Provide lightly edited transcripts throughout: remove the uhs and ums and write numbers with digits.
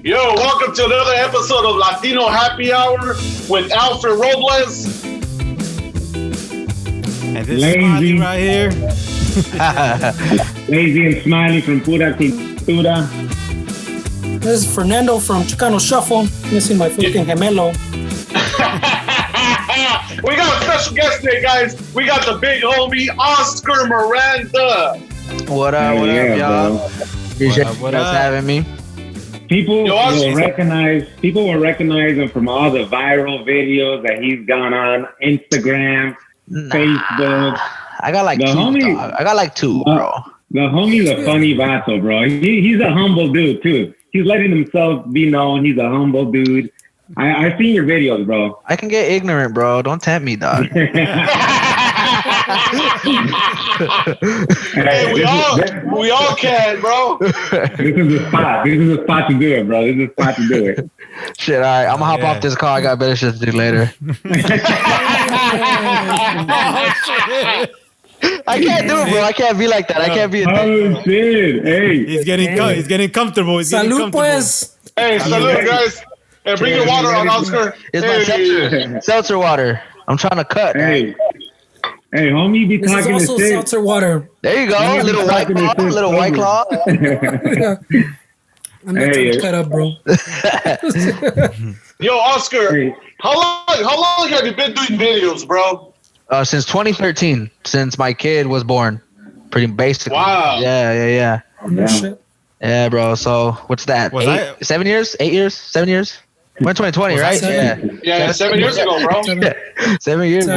Yo, welcome to another episode of Latino Happy Hour with Alfred Robles. And this Smiley right here. Lazy and Smiley from Pura Cultura. This is Fernando from Chicano Shuffle. Missing my fucking gemelo. We got a special guest today, guys. We got the big homie, Oscar Miranda. What up, y'all? Appreciate you guys having me. People will recognize him from all the viral videos that he's gone on Instagram, Facebook. I got like two, bro. The homie's a funny vato, bro. He's a humble dude too. He's letting himself be known. He's a humble dude. I've seen your videos, bro. I can get ignorant, bro. Don't tempt me, dog. Hey, we all can, bro. This is the spot. This is the spot to do it, bro. This is the spot to do it. Shit, all right. I'm gonna hop off this car. I got better shit to do later. I can't do it, bro. I can't be like that. I can't be a Oh shit! Hey, he's getting comfortable. Salud, pues. Hey, salud, guys. Hey, bring your water on, Oscar. It's my seltzer water. I'm trying to cut. Hey, homie, be This is talking to also shit. seltzer water. There you go. A little white claw. Little white claw. I'm not trying to cut up, bro. Yo, Oscar, how long have you been doing videos, bro? Since 2013, since my kid was born. Pretty basic. Wow. Yeah. No shit. Yeah, bro. So what's that? 7 years? 8 years? 7 years? We're in 2020, right? Yeah, 7 years ago, bro. 7 years.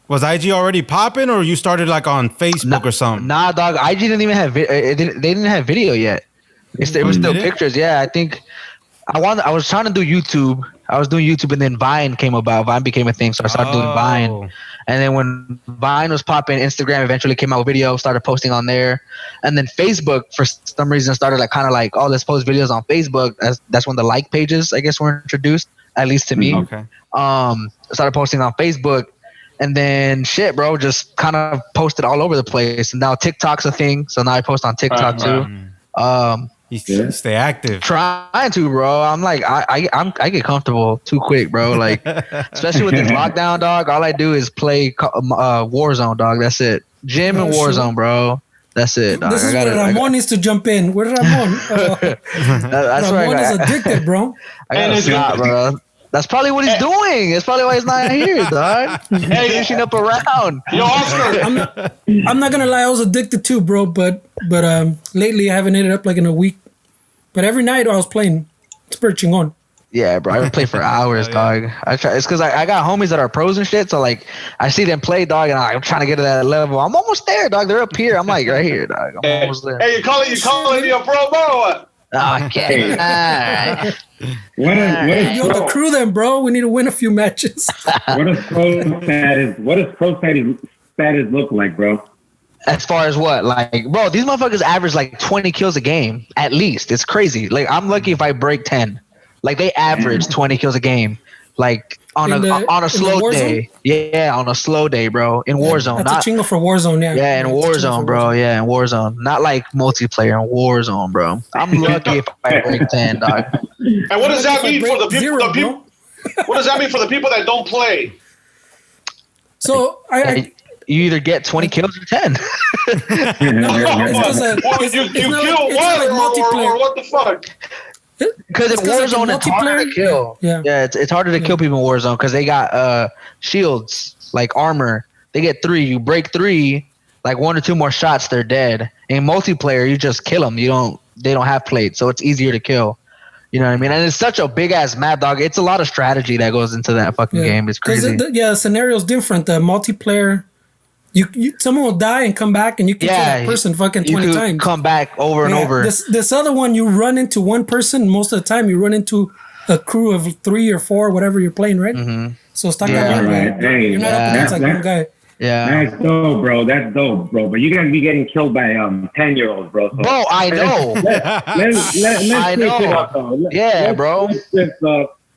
Was IG already popping, or you started like on Facebook or something? Nah, dog. IG didn't even have. They didn't have video yet. It was still pictures. Yeah, I think I was trying to do YouTube. I was doing YouTube, and then Vine came about. Vine became a thing, so I started doing Vine. And then when Vine was popping, Instagram eventually came out with video, started posting on there. And then Facebook, for some reason, started let's post videos on Facebook. That's when the like pages, I guess, were introduced, at least to me. Okay. Started posting on Facebook. And then shit, bro, just kind of posted all over the place. And now TikTok's a thing. So now I post on TikTok too. You stay active. Trying to, bro. I'm like, I get comfortable too quick, bro. Like, especially with this lockdown, dog. All I do is play Warzone, dog. That's it. Gym and Warzone, bro. That's it, dog. This is where Ramon needs to jump in. Where's Ramon? Ramon is addicted, bro. I gotta stop, bro. That's probably what he's doing. That's probably why he's not here, dog. Hey, finishing up around. Yo, Oscar. I'm not gonna lie, I was addicted too, bro. But lately I haven't hit it up like in a week. But every night I was playing. It's pretty chingon. Yeah, bro. I would play for hours, dog. I try. It's because I got homies that are pros and shit. So like, I see them play, dog, and I'm trying to get to that level. I'm almost there, dog. They're up here. I'm like right here, dog. I'm almost there. Hey, you calling me a pro, bro? Or what? Okay. What Yo, the crew then, bro. We need to win a few matches. What does pro status look like, bro? As far as what? Like, bro, these motherfuckers average like 20 kills a game, at least. It's crazy. Like, I'm lucky if I break 10. Like, they average 20 kills a game. Like, on a slow day. Yeah, on a slow day, bro. In Warzone. That's a chingo for Warzone, yeah. Yeah, in Warzone, bro. Yeah, in Warzone. Not like multiplayer, in Warzone, bro. I'm lucky if I break 10, dog. And what does that mean for the people? What does that mean for the people that don't play? So you either get 20 kills or 10. You kill one or what the fuck? Because in Warzone, it's harder to kill. Yeah, it's harder to kill people in Warzone because they got shields, like armor. They get 3. You break 3, like 1 or 2 more shots, they're dead. In multiplayer, you just kill them. They don't have plates, so it's easier to kill. You know what I mean? And it's such a big ass map, dog. It's a lot of strategy that goes into that fucking game. It's crazy. The scenario's different. The multiplayer, someone will die and come back, and you can kill that person fucking 20 times. Come back over and over. This other one, you run into one person. Most of the time, you run into a crew of 3 or 4, whatever you're playing, right? Mm-hmm. So it's not you're not up against like one guy. Yeah, that's dope, bro. But you're gonna be getting killed by 10-year-olds, bro. So bro, I know. Let's switch it up, though. Bro.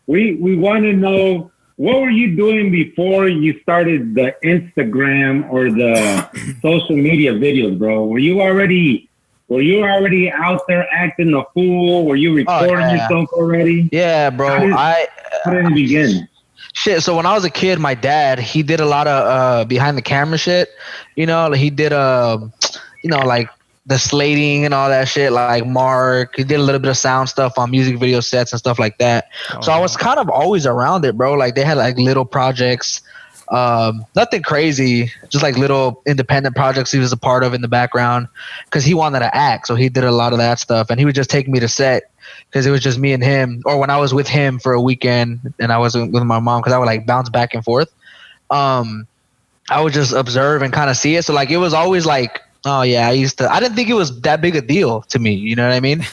We want to know, what were you doing before you started the Instagram or the social media videos, bro? Were you already were you already out there acting a fool? Were you recording yourself already? Yeah, bro. How did it begin? Shit. So when I was a kid, my dad, he did a lot of behind the camera shit. You know, he did like the slating and all that shit. Like Mark, he did a little bit of sound stuff on music video sets and stuff like that. So I was kind of always around it, bro. Like they had like little projects. Nothing crazy, just like little independent projects he was a part of in the background because he wanted to act, so he did a lot of that stuff, and he would just take me to set because it was just me and him, or when I was with him for a weekend and I wasn't with my mom because I would like bounce back and forth. I would just observe and kind of see it, so like it was always like, oh yeah, I didn't think it was that big a deal to me, you know what I mean?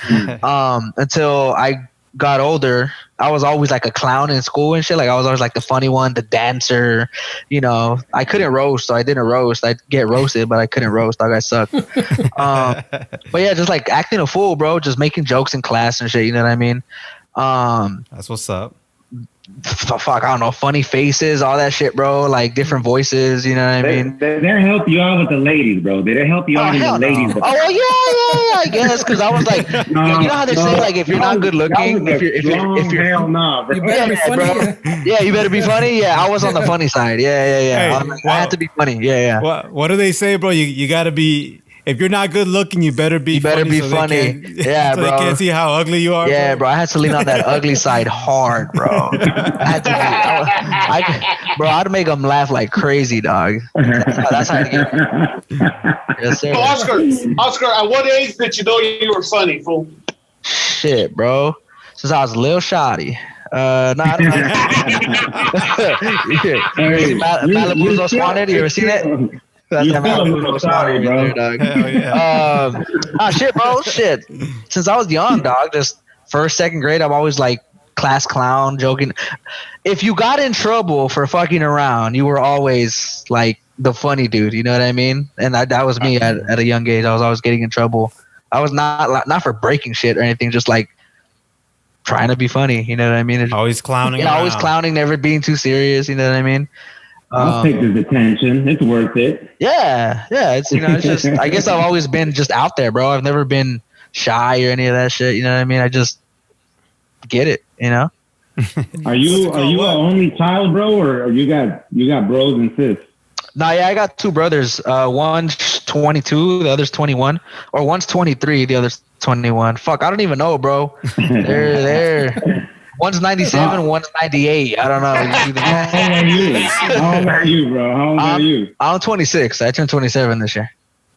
Until I got older. I was always like a clown in school and shit. Like I was always like the funny one, the dancer, you know. I couldn't roast, so I didn't roast. I'd get roasted, but I couldn't roast. Dog, I suck. But yeah, just like acting a fool, bro. Just making jokes in class and shit, you know what I mean? That's what's up. Fuck, I don't know, funny faces, all that shit, bro. Like different voices, you know what I mean? They help you out with the ladies, bro. Did they help you out with the ladies? Oh well, yeah, I guess, because I was like, you know how they say, like, if you're not good looking, if you're hell no, bro. You better be funny. bro. Yeah, you better be funny. Yeah, I was on the funny side. Yeah. Hey, I had to be funny. Yeah. What do they say, bro? You gotta be. If you're not good looking, you better be. You better funny be funny. Yeah, so bro. They can't see how ugly you are. Yeah, bro. I had to lean on that ugly side hard, bro. I had to. Bro, I'd make them laugh like crazy, dog. That's how I get. Yes, sir. So Oscar, at what age did you know you were funny, fool? Shit, bro. Since I was a little shoddy. I don't know. Malibu's Most Wanted. You ever seen it? That's sorry, bro. Shit, bro. Shit. Since I was young, dog, just first, second grade, I'm always like class clown, joking. If you got in trouble for fucking around, you were always like the funny dude. You know what I mean? And that was me at a young age. I was always getting in trouble. I was not for breaking shit or anything, just like trying to be funny. You know what I mean? Always clowning. Yeah, always clowning, never being too serious. You know what I mean? I'll take this attention. It's worth it. Yeah. It's it's just. I guess I've always been just out there, bro. I've never been shy or any of that shit. You know what I mean? I just get it. You know. Are you an only child, bro, or you got bros and sis? No, yeah, I got two brothers. One's 22, the other's 21, or one's 23, the other's 21. Fuck, I don't even know, bro. They're. One's 97, one's 98. I don't know. How old are you, bro? How old are you? I'm 26. I turned 27 this year.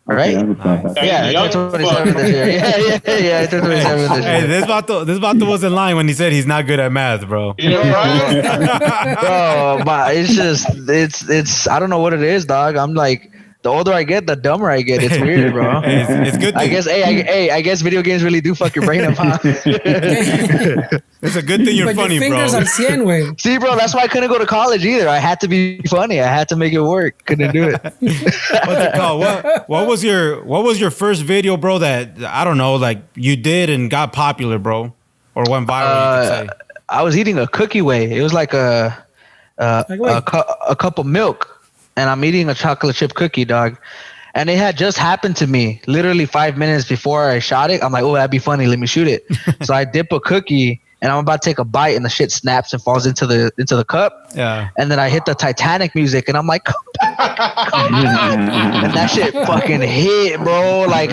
All right? Okay, Yeah, I turned 27 this year. Yeah, I turned 27 this year. Hey, this vato wasn't lying when he said he's not good at math, bro. Bro, but it's just, it's, I don't know what it is, dog. I'm like, the older I get, the dumber I get. It's weird, bro. It's good. I guess. I guess video games really do fuck your brain up. Huh? It's a good thing you're funny, your fingers bro. Al 100, güey. See, bro, that's why I couldn't go to college either. I had to be funny. I had to make it work. Couldn't do it. What's it called? What was your first video, bro? That I don't know, like you did and got popular, bro, or went viral. You could say. I was eating a cookie whey. It was like a cup of milk. And I'm eating a chocolate chip cookie, dog. And it had just happened to me literally 5 minutes before I shot it. I'm like, oh, that'd be funny. Let me shoot it. So I dip a cookie and I'm about to take a bite and the shit snaps and falls into the cup. Yeah. And then I hit the Titanic music and I'm like, come back. And that shit fucking hit, bro. Like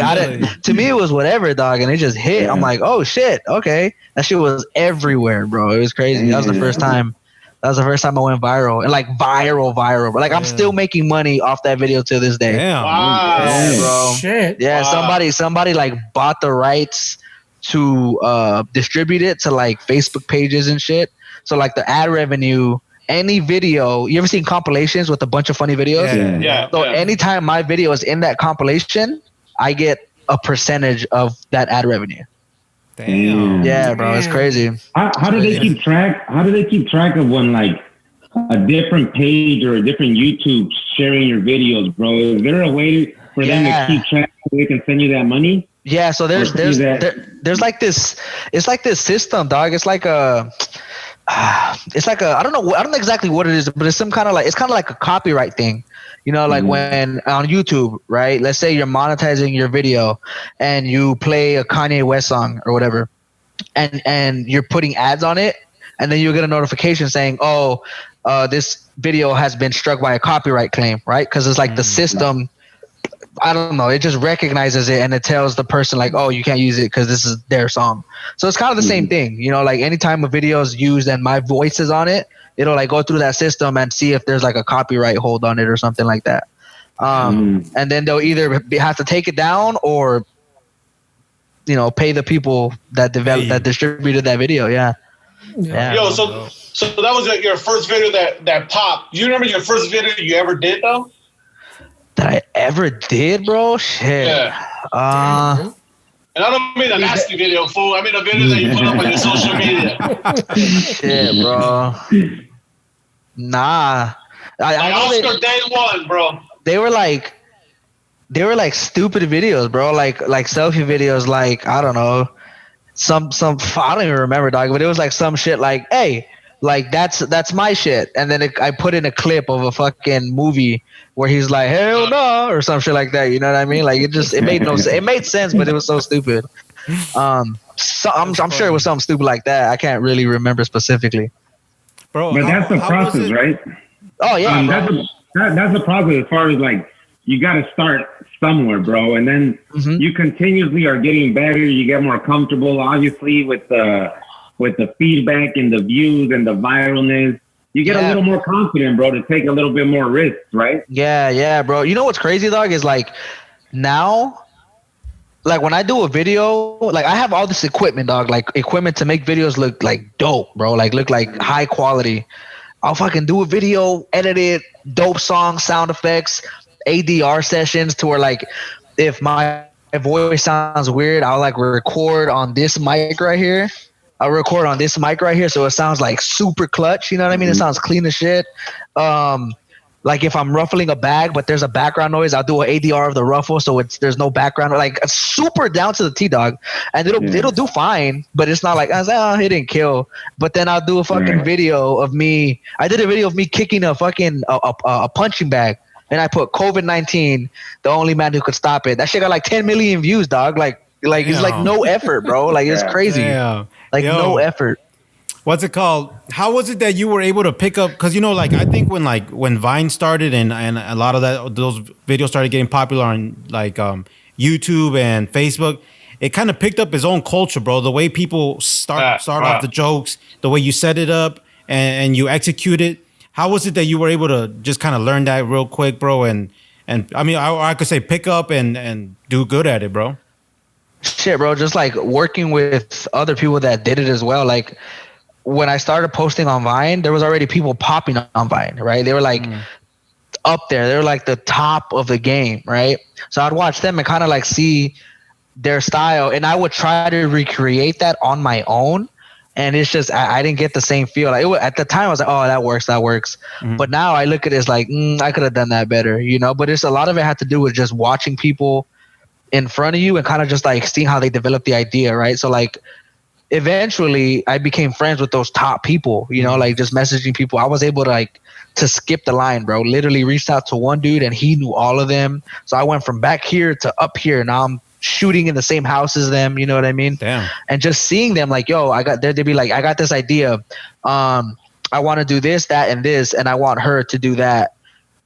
to me, it was whatever, dog. And it just hit. Yeah. I'm like, oh shit. Okay. That shit was everywhere, bro. It was crazy. That was the first time. That was the first time I went viral, and like viral. But like I'm still making money off that video to this day. Damn. Wow. Yeah, bro. Shit. Yeah, Wow. somebody like bought the rights to distribute it to like Facebook pages and shit. So like the ad revenue, any video, you ever seen compilations with a bunch of funny videos? Yeah. So anytime my video is in that compilation, I get a percentage of that ad revenue. Damn. Yeah, bro, it's crazy. How do they keep track? How do they keep track of when like a different page or a different YouTube sharing your videos, bro? Is there a way for them to keep track so they can send you that money? Yeah, so there's like this. It's like this system, dog. It's like it's like I don't know exactly what it is, but it's some kind of like, it's kind of like a copyright thing. You know, like when on YouTube, right? Let's say you're monetizing your video and you play a Kanye West song or whatever, and you're putting ads on it, and then you get a notification saying, "Oh, this video has been struck by a copyright claim," right? Because it's like the system, I don't know, it just recognizes it and it tells the person like, "Oh, you can't use it because this is their song." So it's kind of the same thing, you know, like anytime a video is used and my voice is on it, it'll like go through that system and see if there's like a copyright hold on it or something like that. And then they'll either have to take it down or, you know, pay the people that that distributed that video. Yeah. Yo, so that was your first video that popped. Do you remember your first video you ever did though? That I ever did, bro? Shit. Yeah. And I don't mean a nasty video, fool. I mean a video that you put up on your social media. Shit, bro. Nah. I Oscar day one, bro. They were like stupid videos, bro. Like selfie videos, like, I don't know. Some I don't even remember, dog, but it was like some shit like, hey, like that's my shit. And then I put in a clip of a fucking movie where he's like, hell no, or some shit like that. You know what I mean? Like it made no sense. It made sense, but it was so stupid. So I'm sure it was something stupid like that. I can't really remember specifically. Bro, but that's the process, right? Oh yeah. That's the process as far as like, you got to start somewhere, bro. And then you continuously are getting better. You get more comfortable, obviously, with the feedback and the views and the viralness. You get a little more confident, bro, to take a little bit more risks, right? Yeah, bro. You know what's crazy, dog, is like now, like when I do a video, like I have all this equipment, dog, like equipment to make videos look like dope, bro, like look like high quality. I'll fucking do a video, edit it, dope song, sound effects, ADR sessions to where like if my voice sounds weird, I'll like record on this mic right here. I'll record on this mic right here so it sounds like super clutch, you know what I mean? It sounds clean as shit. Like if I'm ruffling a bag but there's a background noise, I'll do an ADR of the ruffle so there's no background, like super down to the T, dog. And it'll do fine, but it's not like it didn't kill. But then I'll do a fucking video of me. I did a video of me kicking a fucking a punching bag, and I put COVID-19, the only man who could stop it. That shit got like 10 million views, dog. Like it's like no effort, bro. Like it's crazy. Like no effort. What's it called? How was it that you were able to pick up? Because, you know, like I think when Vine started and a lot of those videos started getting popular on like YouTube and Facebook, it kind of picked up its own culture, bro. The way people start off the jokes, the way you set it up and you execute it. How was it that you were able to just kind of learn that real quick, bro? And I mean, I could say pick up and do good at it, bro. Shit, bro. Just like working with other people that did it as well. Like when I started posting on Vine, there was already people popping on Vine, right? They were like up there. They were like the top of the game, right? So I'd watch them and kind of like see their style, and I would try to recreate that on my own. And it's just, I didn't get the same feel. Like at the time, I was like, oh, that works. But now I look at it as like, I could have done that better, you know? But it's a lot of it had to do with just watching people in front of you and kind of just like seeing how they develop the idea, right? So like eventually I became friends with those top people, you know, like just messaging people. I was able to like to skip the line, bro. Literally reached out to one dude and he knew all of them. So I went from back here to up here. Now I'm shooting in the same house as them, you know what I mean? Damn. And just seeing them like, yo, they'd be like, I got this idea. I want to do this, that, and this, and I want her to do that.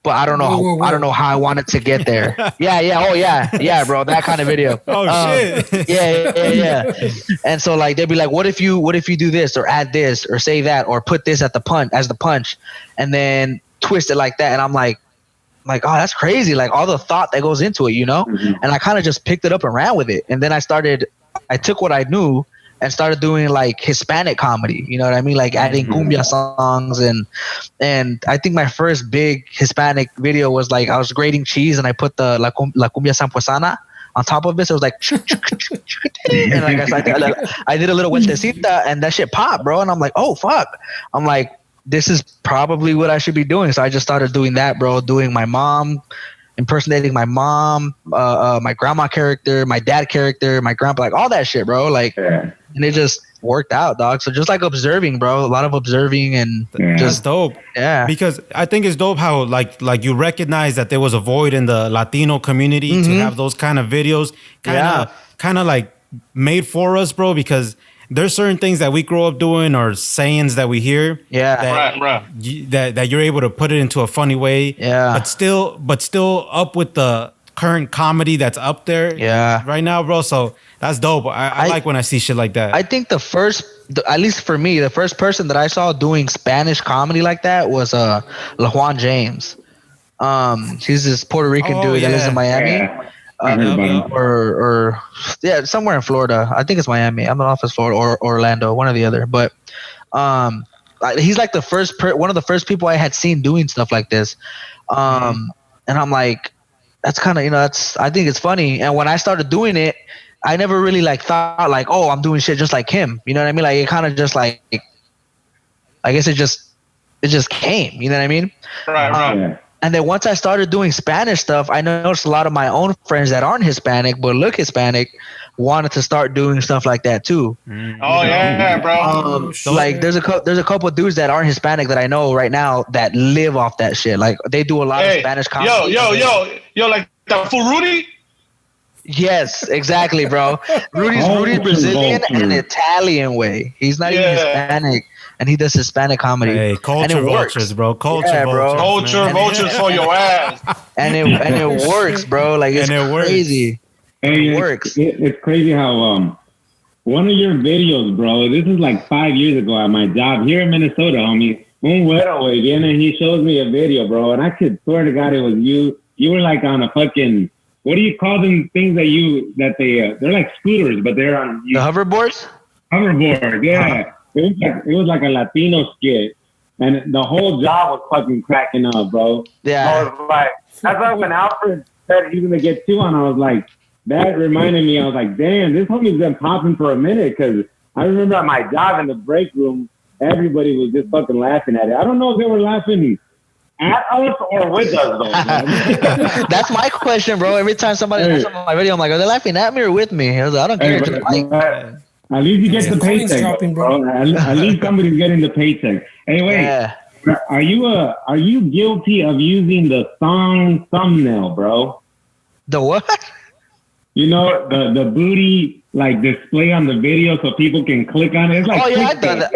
But I don't know. I don't know how I want it to get there. Yeah, bro. That kind of video. Oh shit. Yeah. And so like they'd be like, what if you do this or add this or say that or put this at the punch and then twist it like that. And I'm like, oh, that's crazy. Like all the thought that goes into it, you know? And I kind of just picked it up and ran with it. And then I took what I knew and started doing like Hispanic comedy, you know what I mean? Like adding cumbia songs and I think my first big Hispanic video was like I was grating cheese and I put the la cumbia sampuesana on top of it. So it was like, and like I did a little vueltecita and that shit popped, bro. And I'm like, oh fuck. I'm like, this is probably what I should be doing. So I just started doing that, bro. Doing my mom, impersonating my mom, my grandma character, my dad character, my grandpa, like all that shit, bro. Like and it just worked out, dog. So just like observing, bro, a lot of observing and That's just dope. yeah. Because I think it's dope how like you recognize that there was a void in the Latino community to have those kind of videos kind of like made for us, bro, because there's certain things that we grow up doing or sayings that we hear Right. that you're able to put it into a funny way, but still up with the current comedy that's up there right now, bro. So that's dope. I like when I see shit like that. I think at least for me, the first person that I saw doing Spanish comedy like that was LaJuan James. He's this Puerto Rican dude that lives in Miami. Yeah. I heard about him. Or somewhere in Florida. I think it's Miami. I'm not off as Florida or Orlando, one or the other. But he's like the one of the first people I had seen doing stuff like this. And I'm like, that's kind of, I think it's funny. And when I started doing it, I never really like thought like, oh, I'm doing shit just like him. You know what I mean? Like it kind of just like, I guess it just came. You know what I mean? Right. And then once I started doing Spanish stuff, I noticed a lot of my own friends that aren't Hispanic but look Hispanic wanted to start doing stuff like that too. Oh yeah, bro. Like there's a couple of dudes that aren't Hispanic that I know right now that live off that shit. Like they do a lot of Spanish comedy. Yo, like that fool Rudy. Yes, exactly, bro. Rudy's Brazilian and Italian way. He's not even Hispanic. And he does Hispanic comedy. Hey, culture vultures, bro. Culture vultures for your ass. And it works, bro. Like it's crazy. Hey, it works. It's crazy how one of your videos, bro. This is like 5 years ago at my job here in Minnesota, homie. Un güero, güey, viene and he shows me a video, bro, and I could swear to God it was you. You were like on a fucking, what do you call them things they're like scooters, but they're on the hoverboards. Hoverboard, yeah. It was like a Latino skit, and the whole job was fucking cracking up, bro. Yeah. I was like, that's why when Alfred said he's gonna get 2 on, I was like, that reminded me. I was like, damn, this homie's been popping for a minute, because I remember at my job in the break room, everybody was just fucking laughing at it. I don't know if they were laughing at us or with us, though. That's my question, bro. Every time somebody laughs on my video, I'm like, are they laughing at me or with me? I was like, I don't care. At least you get the paycheck, bro. At least somebody's getting the paycheck. Anyway, are you guilty of using the song thumbnail, bro? The what? You know, the booty like display on the video so people can click on it. It's like I've done that.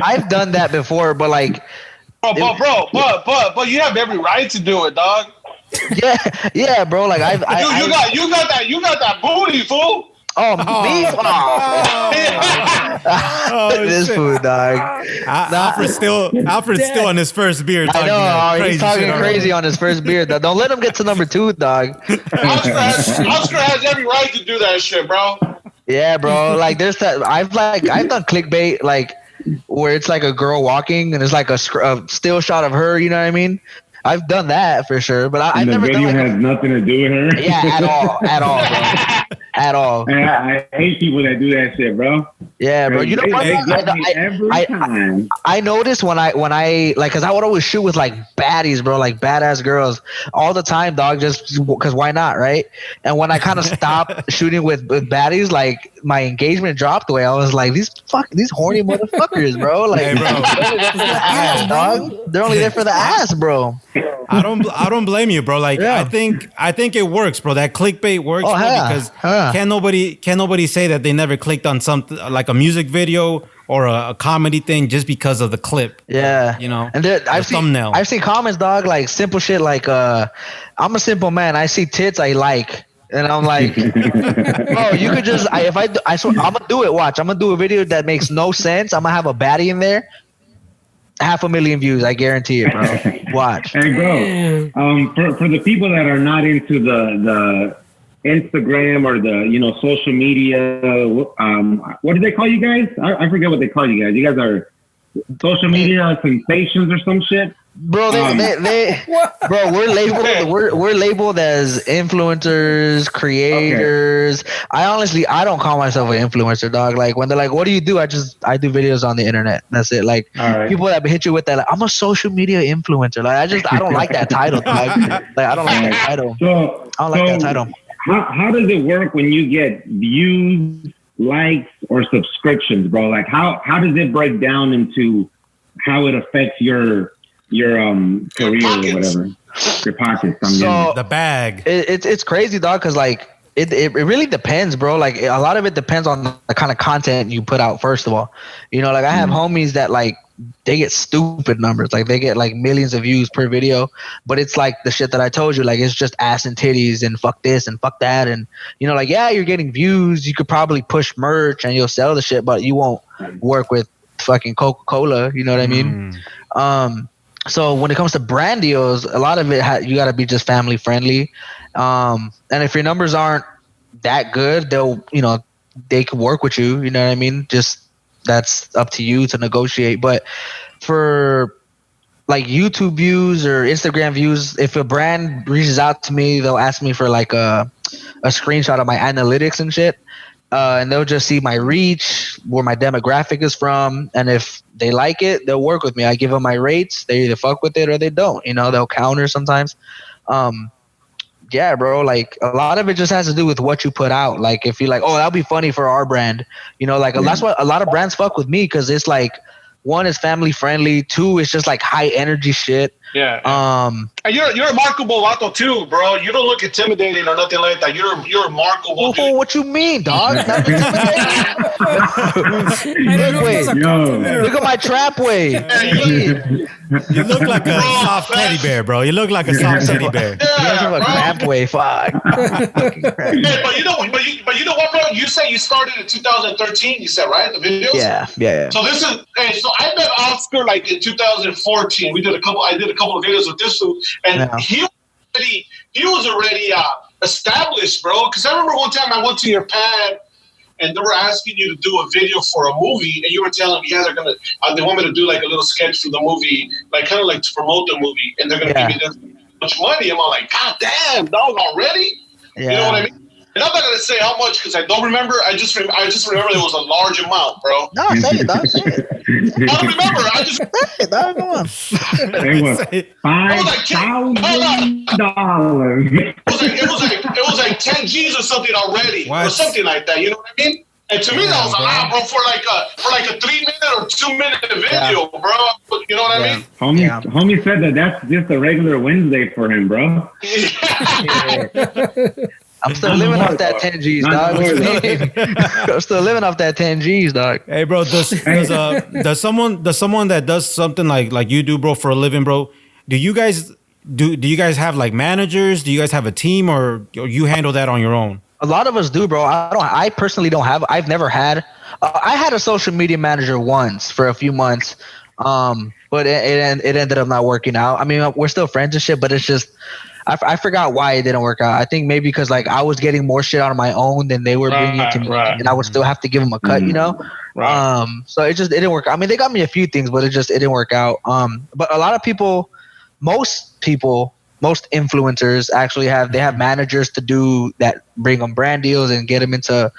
I've done that before, but like, but you have every right to do it, dog. Yeah, bro. Like you got that booty, fool. Oh, me? This food, dog. Alfred's still on his first beer. I know. He's talking crazy on his first beer. Don't let him get to number 2, dog. Oscar has every right to do that shit, bro. Yeah, bro. Like there's that. I've done clickbait, like where it's like a girl walking and it's like a still shot of her. You know what I mean? I've done that for sure, but I've never done. The video has nothing to do with her. Yeah, at all, bro. At all. Man, I hate people that do that shit, bro. Yeah, bro. You know what? I noticed when I like, cause I would always shoot with like baddies, bro, like badass girls all the time, dog. Just cause why not, right? And when I kind of stopped shooting with baddies, like my engagement dropped away. I was like, these horny motherfuckers, bro. Like, hey, bro. ass, dog. They're only there for the ass, bro. I don't blame you, bro. Like I think it works, bro. That clickbait works, bro, because can nobody say that they never clicked on something like a music video or a comedy thing just because of the clip. Yeah, you know. And thumbnail. I've seen comments, dog, like simple shit like I'm a simple man. I see tits I like. And I'm like, bro, you could just I'm gonna do it. Watch, I'm gonna do a video that makes no sense. I'm gonna have a baddie in there. 500,000 views, I guarantee it, bro. Watch. Hey, bro. For the people that are not into the Instagram or the social media, what do they call you guys? I forget what they call you guys. You guys are social media sensations or some shit. Bro, bro, we're labeled as influencers, creators. Okay. I don't call myself an influencer, dog. Like when they're like, "What do you do?" I do videos on the internet. That's it. Like people that hit you with that, like, I'm a social media influencer. Like I don't like that title, dog. Like I don't like that title. I don't like that title. How does it work when you get views, likes or subscriptions, bro? Like how does it break down into how it affects your career or whatever? Your pockets. So The bag. It's crazy, dog, because like it really depends, bro. Like a lot of it depends on the kind of content you put out. First of all, like I have homies that like they get stupid numbers, like they get like millions of views per video, but it's like the shit that I told you, like it's just ass and titties and fuck this and fuck that, and like yeah, you're getting views, you could probably push merch and you'll sell the shit, but you won't work with fucking Coca-Cola. You know what I mean? So when it comes to brand deals, a lot of it you got to be just family friendly. And if your numbers aren't that good, they can work with you. You know what I mean? Just that's up to you to negotiate. But for like YouTube views or Instagram views, if a brand reaches out to me, they'll ask me for like a screenshot of my analytics and shit. And they'll just see my reach, where my demographic is from, and if they like it, they'll work with me. I give them my rates. They either fuck with it or they don't. They'll counter sometimes. Yeah, bro. Like a lot of it just has to do with what you put out. Like if you're like, oh, that'll be funny for our brand. That's what a lot of brands fuck with me, because it's like, one is family friendly. Two, it's just like high energy shit. Yeah. And you're remarkable, Vato, too, bro. You don't look intimidating or nothing like that. You're remarkable. Oh, what you mean, dog? Not look at my trap wave. You look like a soft teddy bear, bro. You look like a soft teddy bear. Yeah, a crap wave. Fuck. Hey, but you know what, bro? You said you started in 2013. You said, right? The videos. Yeah. So this is. Hey, so I met Oscar like in 2014. I did a couple of videos with this dude, and he was already established, bro. Because I remember one time I went to your pad, and they were asking you to do a video for a movie, and you were telling me, yeah, they want me to do like a little sketch for the movie, like kind of like to promote the movie, and they're gonna give me this much money. I'm all like, God damn, dog, already? Yeah. You know what I mean? And I'm not gonna say how much because I don't remember. I just remember it was a large amount, bro. No, say it, dog. Say it. I don't remember. I just say it, dog. Come on. It was $5,000. It was like 10 G's or something already, or something like that. You know what I mean? And to me, that was a lot, bro, for like a 3-minute or 2-minute video, bro. You know what I mean? Homie said that's just a regular Wednesday for him, bro. I'm still living off that 10 G's, dog. I'm still living off that 10 G's, dog. Hey, bro, does someone that does something like you do, bro, for a living, bro? Do you guys have like managers? Do you guys have a team, or you handle that on your own? A lot of us do, bro. I personally don't have. I've never had. I had a social media manager once for a few months, but it ended up not working out. I mean, we're still friends and shit, but it's just. I forgot why it didn't work out. I think maybe because like I was getting more shit on my own than they were bringing to me, and I would still have to give them a cut, Right. So it didn't work out. I mean, they got me a few things, but it didn't work out. But a lot of people, most influencers actually have managers to do that, bring them brand deals and get them into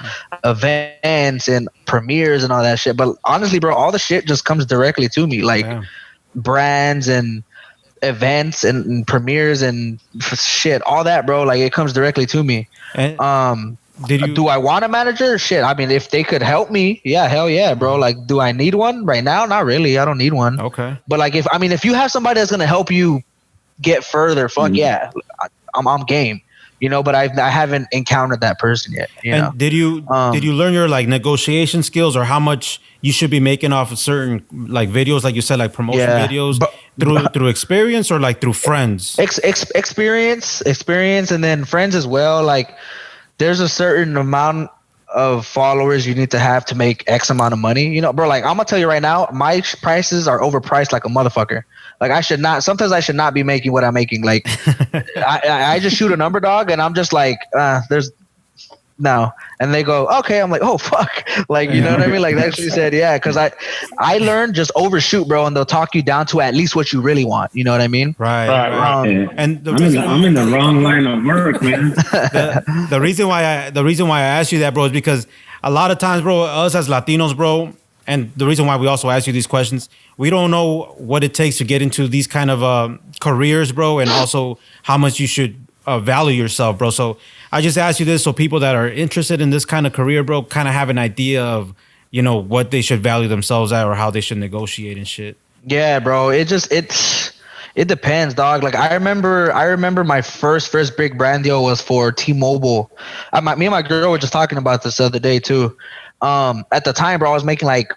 events and premieres and all that shit. But honestly, bro, all the shit just comes directly to me, like brands and events and premieres and shit, all that, bro. Like it comes directly to me. And, do I want a manager? Shit. I mean, if they could help me, yeah, hell yeah, bro. Like, do I need one right now? Not really. I don't need one. Okay. But like, if you have somebody that's gonna help you get further, fuck yeah, I'm game. But I haven't encountered that person yet. And did you learn your like negotiation skills, or how much you should be making off of certain like videos, like you said, like promotion videos, through experience or like through friends? Experience, and then friends as well. Like, there's a certain amount of followers you need to have to make X amount of money. Bro. Like, I'm gonna tell you right now, my prices are overpriced like a motherfucker. Like sometimes I should not be making what I'm making. Like I just shoot a number, dog, and I'm just like, there's no. And they go, okay. I'm like, oh fuck. Like, you know what I mean? Like they actually said, yeah, because I learned just overshoot, bro, and they'll talk you down to at least what you really want. You know what I mean? Right. And I'm in the wrong line of work, man. the reason why I asked you that, bro, is because a lot of times, bro, us as Latinos, bro, and the reason why we also ask you these questions, we don't know what it takes to get into these kind of careers, bro, and also how much you should value yourself, bro. So I just asked you this so people that are interested in this kind of career, bro, kind of have an idea of, you know, what they should value themselves at or how they should negotiate and shit. Yeah, bro. It depends, dog. Like I remember my first big brand deal was for T-Mobile. Me and my girl were just talking about this the other day too. At the time, bro, I was making like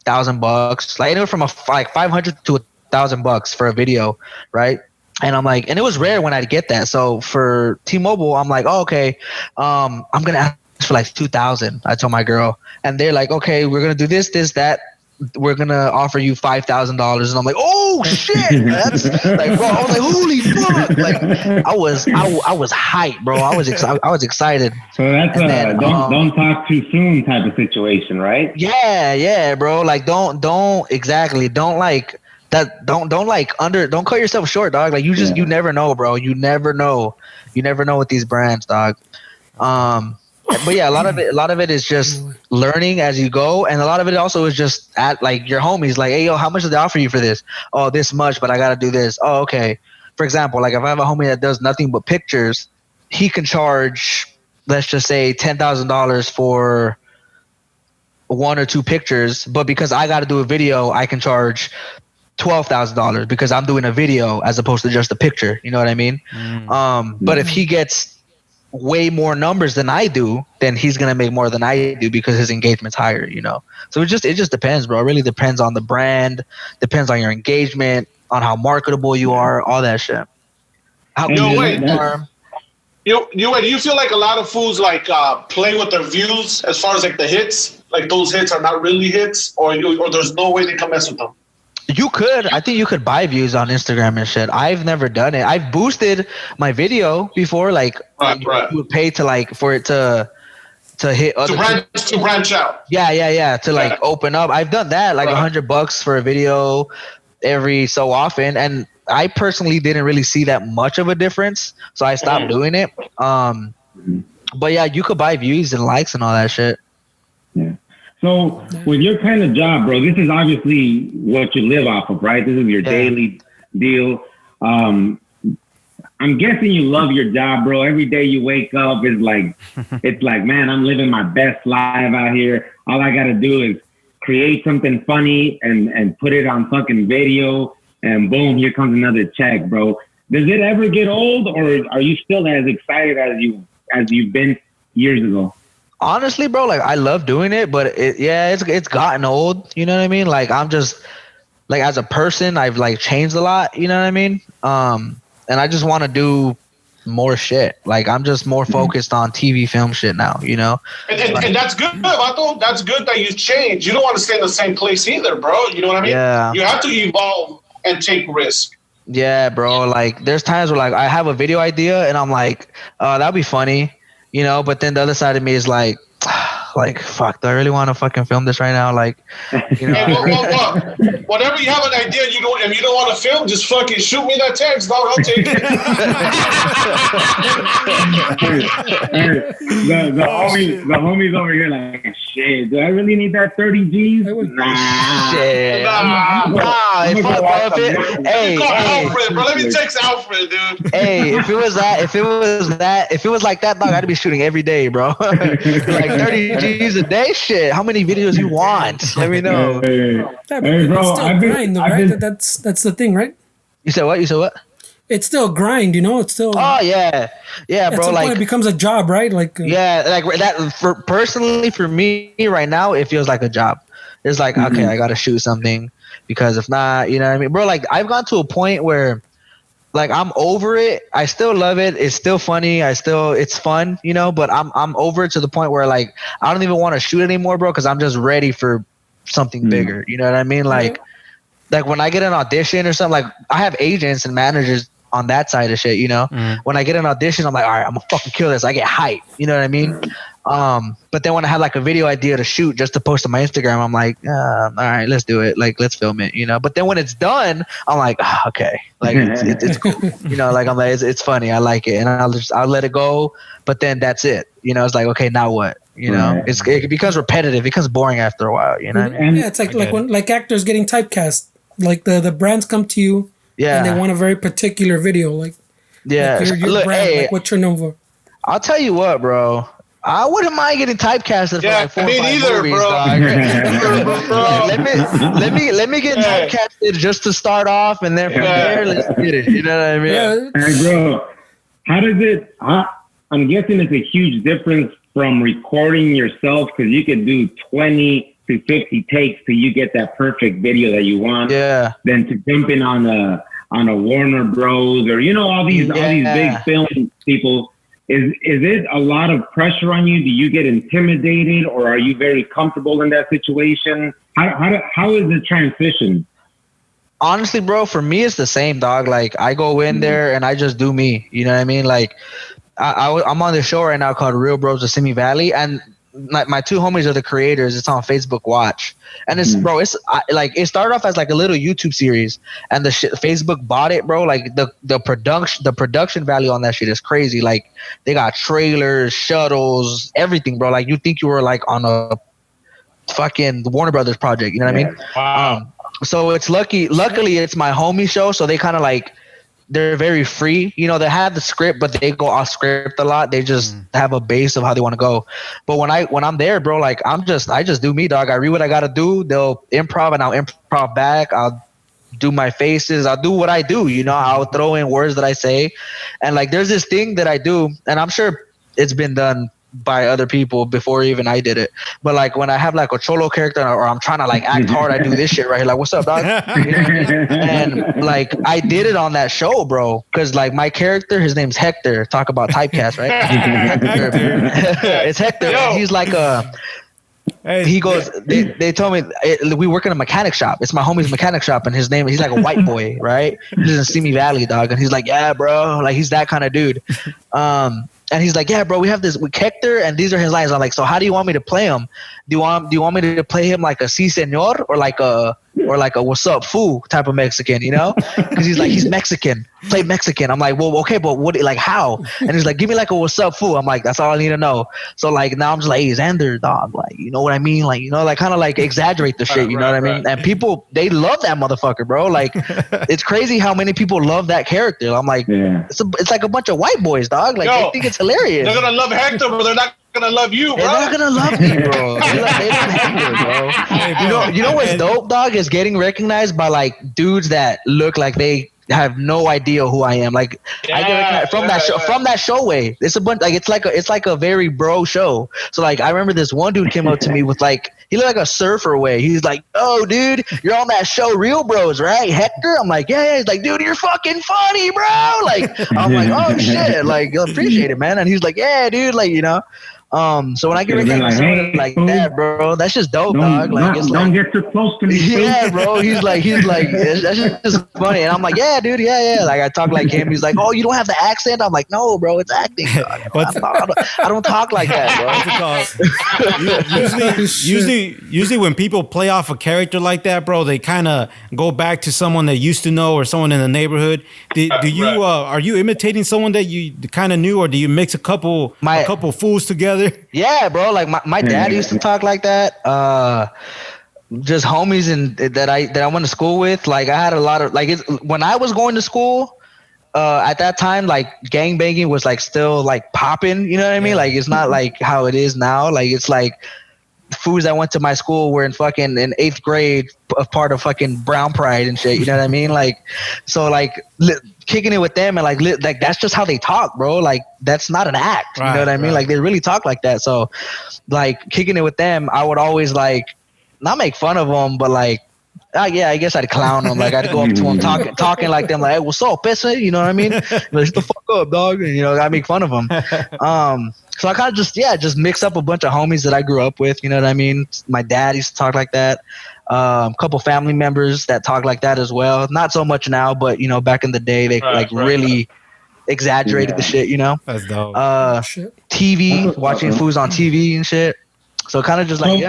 $1,000, like anywhere from like $500 to $1,000 for a video, right? And I'm like, and it was rare when I'd get that. So for T-Mobile, I'm like, oh, okay, I'm gonna ask for like 2,000. I told my girl, and they're like, okay, we're gonna do this, that. We're gonna offer you $5,000, and I'm like, oh shit, that's like, bro. I was like, holy fuck, like I was hyped, bro. I was excited. So that's don't talk too soon type of situation, right? Yeah, bro. Like don't like that. Don't cut yourself short, dog. Like you never know, bro. You never know with these brands, dog. But yeah, a lot of it is just learning as you go, and a lot of it also is just at like your homies, like, hey yo, how much did they offer you for this? Oh, this much, but I gotta do this. Oh, okay. For example, like if I have a homie that does nothing but pictures, he can charge, let's just say $10,000 for 1 or 2 pictures, but because I gotta do a video, I can charge $12,000 because I'm doing a video as opposed to just a picture. You know what I mean? But if he gets way more numbers than I do, then he's gonna make more than I do because his engagement's higher, you know. So it just depends, bro. It really depends on the brand, depends on your engagement, on how marketable you are, all that shit. How do you feel like a lot of fools like play with their views as far as like the hits, like those hits are not really hits, or there's no way they can mess with them? You could. I think you could buy views on Instagram and shit. I've never done it. I've boosted my video before, like you would pay to like for it to hit other to branch out. Yeah. To like open up. I've done that, like $100 for a video every so often, and I personally didn't really see that much of a difference, so I stopped doing it. But yeah, you could buy views and likes and all that shit. Yeah. So with your kind of job, bro, this is obviously what you live off of, right? This is your daily deal. I'm guessing you love your job, bro. Every day you wake up is like, it's like, man, I'm living my best life out here. All I got to do is create something funny and put it on fucking video, and boom, here comes another check, bro. Does it ever get old, or are you still as excited as you've been years ago? Honestly, bro, like I love doing it, but it's gotten old. You know what I mean? Like I'm just like, as a person, I've like changed a lot. You know what I mean? And I just want to do more shit. Like I'm just more focused on TV film shit now. You know? And that's good, Vato. That's good that you change. You don't want to stay in the same place either, bro. You know what I mean? Yeah. You have to evolve and take risk. Yeah, bro. Like there's times where like I have a video idea and I'm like, that'd be funny. You know, but then the other side of me is like, fuck, do I really want to fucking film this right now? Like, you know. Hey, whatever you have an idea, if you don't want to film, just fucking shoot me that text, dog. I'll take it. the homies over here like, shit, do I really need that 30 G's? Nah. Shit. Nah. Hey, Alfred, bro. Let me text Alfred, dude. Hey, if it was like that, dog, I'd be shooting every day, bro. Like 30 G's a day, shit. How many videos you want? Let me know. Hey, bro, I've been, that's the thing, right? You said what? It's still grind, you know. It's still. Oh yeah, bro. Like it becomes a job, right? Like like that. Personally, for me right now, it feels like a job. It's like okay, I gotta shoot something because if not, you know what I mean, bro. Like I've gone to a point where, like, I'm over it. I still love it. It's still funny. It's fun, you know. But I'm over it to the point where like I don't even want to shoot anymore, bro, because I'm just ready for something bigger. You know what I mean? Like when I get an audition or something, like I have agents and managers on that side of shit, you know. When I get an audition, I'm like, all right, I'm gonna fucking kill this. I get hype, you know what I mean? But then when I have like a video idea to shoot just to post on my Instagram, I'm like, all right, let's do it. Like, let's film it, you know. But then when it's done, I'm like, okay, like it's cool, you know. Like I'm like, it's funny, I like it, and I'll let it go. But then that's it, you know. It's like, okay, now what? You know, it becomes repetitive, it becomes boring after a while, you know what I mean? Yeah, it's like when like actors getting typecast, like the brands come to you, and they want a very particular video, like Yeah. Like your Look, brand, hey, like what you're known for. I'll tell you what, bro. I wouldn't mind getting typecasted for like 4 or 5 neither, movies, bro. dog. Like, let me get typecasted just to start off, and then from there, let's get it. You know what I mean? Yeah. Hey, bro, how does it? I'm guessing it's a huge difference from recording yourself because you could do 20 to 50 takes till you get that perfect video that you want. Yeah. Than to jumping on a Warner Bros. Or all these big film people. Is it a lot of pressure on you? Do you get intimidated, or are you very comfortable in that situation? How is the transition? Honestly, bro, for me it's the same, dog. Like I go in there and I just do me. You know what I mean? Like I'm on this show right now called Real Bros of Simi Valley, and my two homies are the creators. It's on Facebook Watch, and it's bro. It's like it started off as like a little YouTube series, and Facebook bought it, bro. Like the production value on that shit is crazy. Like they got trailers, shuttles, everything, bro. Like you think you were like on a fucking Warner Brothers project. You know what I mean? Wow. So it's luckily it's my homie show, so they kind of like. They're very free. They have the script, but they go off script a lot. They just have a base of how they want to go. But when I'm there, bro, like I just do me, dog. I read what I gotta do. They'll improv and I'll improv back. I'll do my faces. I'll do what I do. I'll throw in words that I say. And like there's this thing that I do, and I'm sure it's been done by other people before even I did it. But like when I have like a cholo character or I'm trying to like act hard, I do this shit right here. Like, what's up, dog? And like I did it on that show, bro. Cause like my character, his name's Hector. Talk about typecast, right? It's Hector. He's like he goes, they told me we work in a mechanic shop. It's my homie's mechanic shop, and he's like a white boy, right? He lives in Simi Valley, dog. And he's like, yeah, bro. Like he's that kind of dude. And he's like, yeah, bro, we have this with Hector, and these are his lines. I'm like, so how do you want me to play him? Do you want me to play him like a si senor or like a what's up fool type of Mexican, Because he's like, he's Mexican, play Mexican. I'm like, well, okay, but what, like how? And he's like, give me like a what's up fool. I'm like, that's all I need to know. So like now I'm just like, hey, Xander, dog, like you know what I mean? Like like kind of like exaggerate the shit, you know what I mean? And people they love that motherfucker, bro. Like it's crazy how many people love that character. I'm like, it's like a bunch of white boys, dog. Like they think it's hilarious. They're gonna love Hector, but they're not gonna love you, bro. They're not gonna love me, bro. They love Hector, bro. Hey, you know what's dope, dog, is getting recognized by like dudes that look like they have no idea who I am. Like I get recognized from that show way. It's a bunch like it's like a very bro show. So like I remember this one dude came up to me with like he looked like a surfer way. He's like, "Oh, dude, you're on that show, Real Bros, right, Hector?" I'm like, "Yeah." He's like, "Dude, you're fucking funny, bro." Like I'm like, "Oh shit!" Like appreciate it, man. And he's like, "Yeah, dude." Like so when I get recognized like that, bro, that's just dope, dog. Like don't get too close to me. Yeah, bro. He's like, that's just funny. And I'm like, yeah, dude, yeah. Like I talk like him. He's like, oh, you don't have the accent. I'm like, no, bro, it's acting. I don't talk like that, bro. Usually when people play off a character like that, bro, they kind of go back to someone they used to know or someone in the neighborhood. Do you are you imitating someone that you kind of knew, or do you mix a couple fools together? Yeah, bro. Like my dad used to talk like that. Just homies that I went to school with. Like I had a lot of when I was going to school. At that time, like gang banging was like still like popping. You know what I mean? Like it's not like how it is now. Like it's like fools that went to my school were in 8th grade, a part of fucking Brown Pride and shit. You know what I mean? Like so like. Kicking it with them and like that's just how they talk, bro. Like that's not an act. You know what I mean? Like they really talk like that. So like kicking it with them, I would always like not make fun of them, but like yeah, I guess I'd clown them. Like I'd go up to them talking like them, like, hey, what's up, pissy? You know what I mean? Like, shut the fuck up, dog. And I make fun of them. So I kind of just mix up a bunch of homies that I grew up with. You know what I mean? My dad used to talk like that. Couple family members that talk like that as well. Not so much now, but back in the day, they really exaggerated the shit. That's dope. TV, watching foods on TV and shit. So kind of just like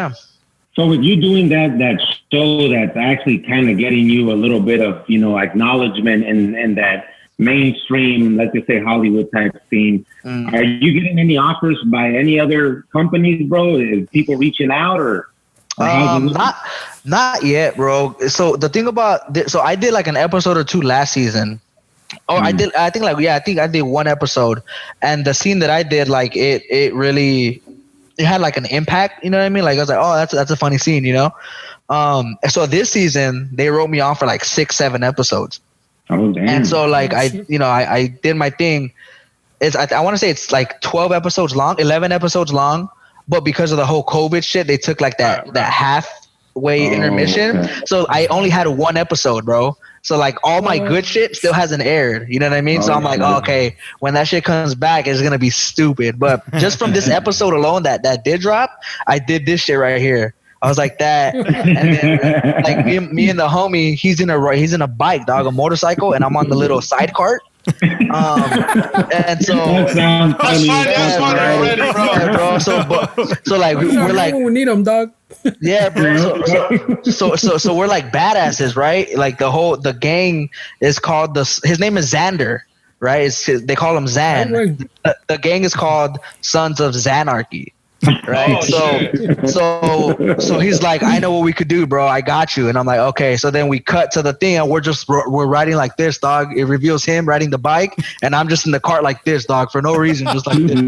So with you doing that show that's actually kind of getting you a little bit of acknowledgement and that mainstream, let's just say Hollywood type scene, are you getting any offers by any other companies, bro? Is people reaching out or not yet, bro. So the thing about so I did like an episode or two last season, Oh, I did. I think I did one episode, and the scene that I did, like it really, it had like an impact. You know what I mean? Like I was like, oh, that's a funny scene, you know. So this season they wrote me on for like 6-7 episodes. Oh damn! And so like I did my thing. I want to say it's like 12 episodes long, 11 episodes long, but because of the whole COVID shit, they took like that halfway intermission. Okay. So I only had one episode, bro. So like all my good shit still hasn't aired. You know what I mean? So I'm like, okay, when that shit comes back, it's gonna be stupid. But just from this episode alone that did drop, I did this shit right here. I was like that, and then like me and the homie, he's in a bike, dog, a motorcycle, and I'm on the little side cart. And so that's funny already, bro. Yeah, bro. So like we're like we need them, dog. Yeah, bro. So we're like badasses, right? Like the gang is called his name is Xander, right? They call him Zan. The gang is called Sons of Zanarchy. Right. So he's like, I know what we could do, bro. I got you. And I'm like, okay. So then we cut to the thing and we're riding like this, dog. It reveals him riding the bike and I'm just in the cart like this, dog, for no reason, just like this.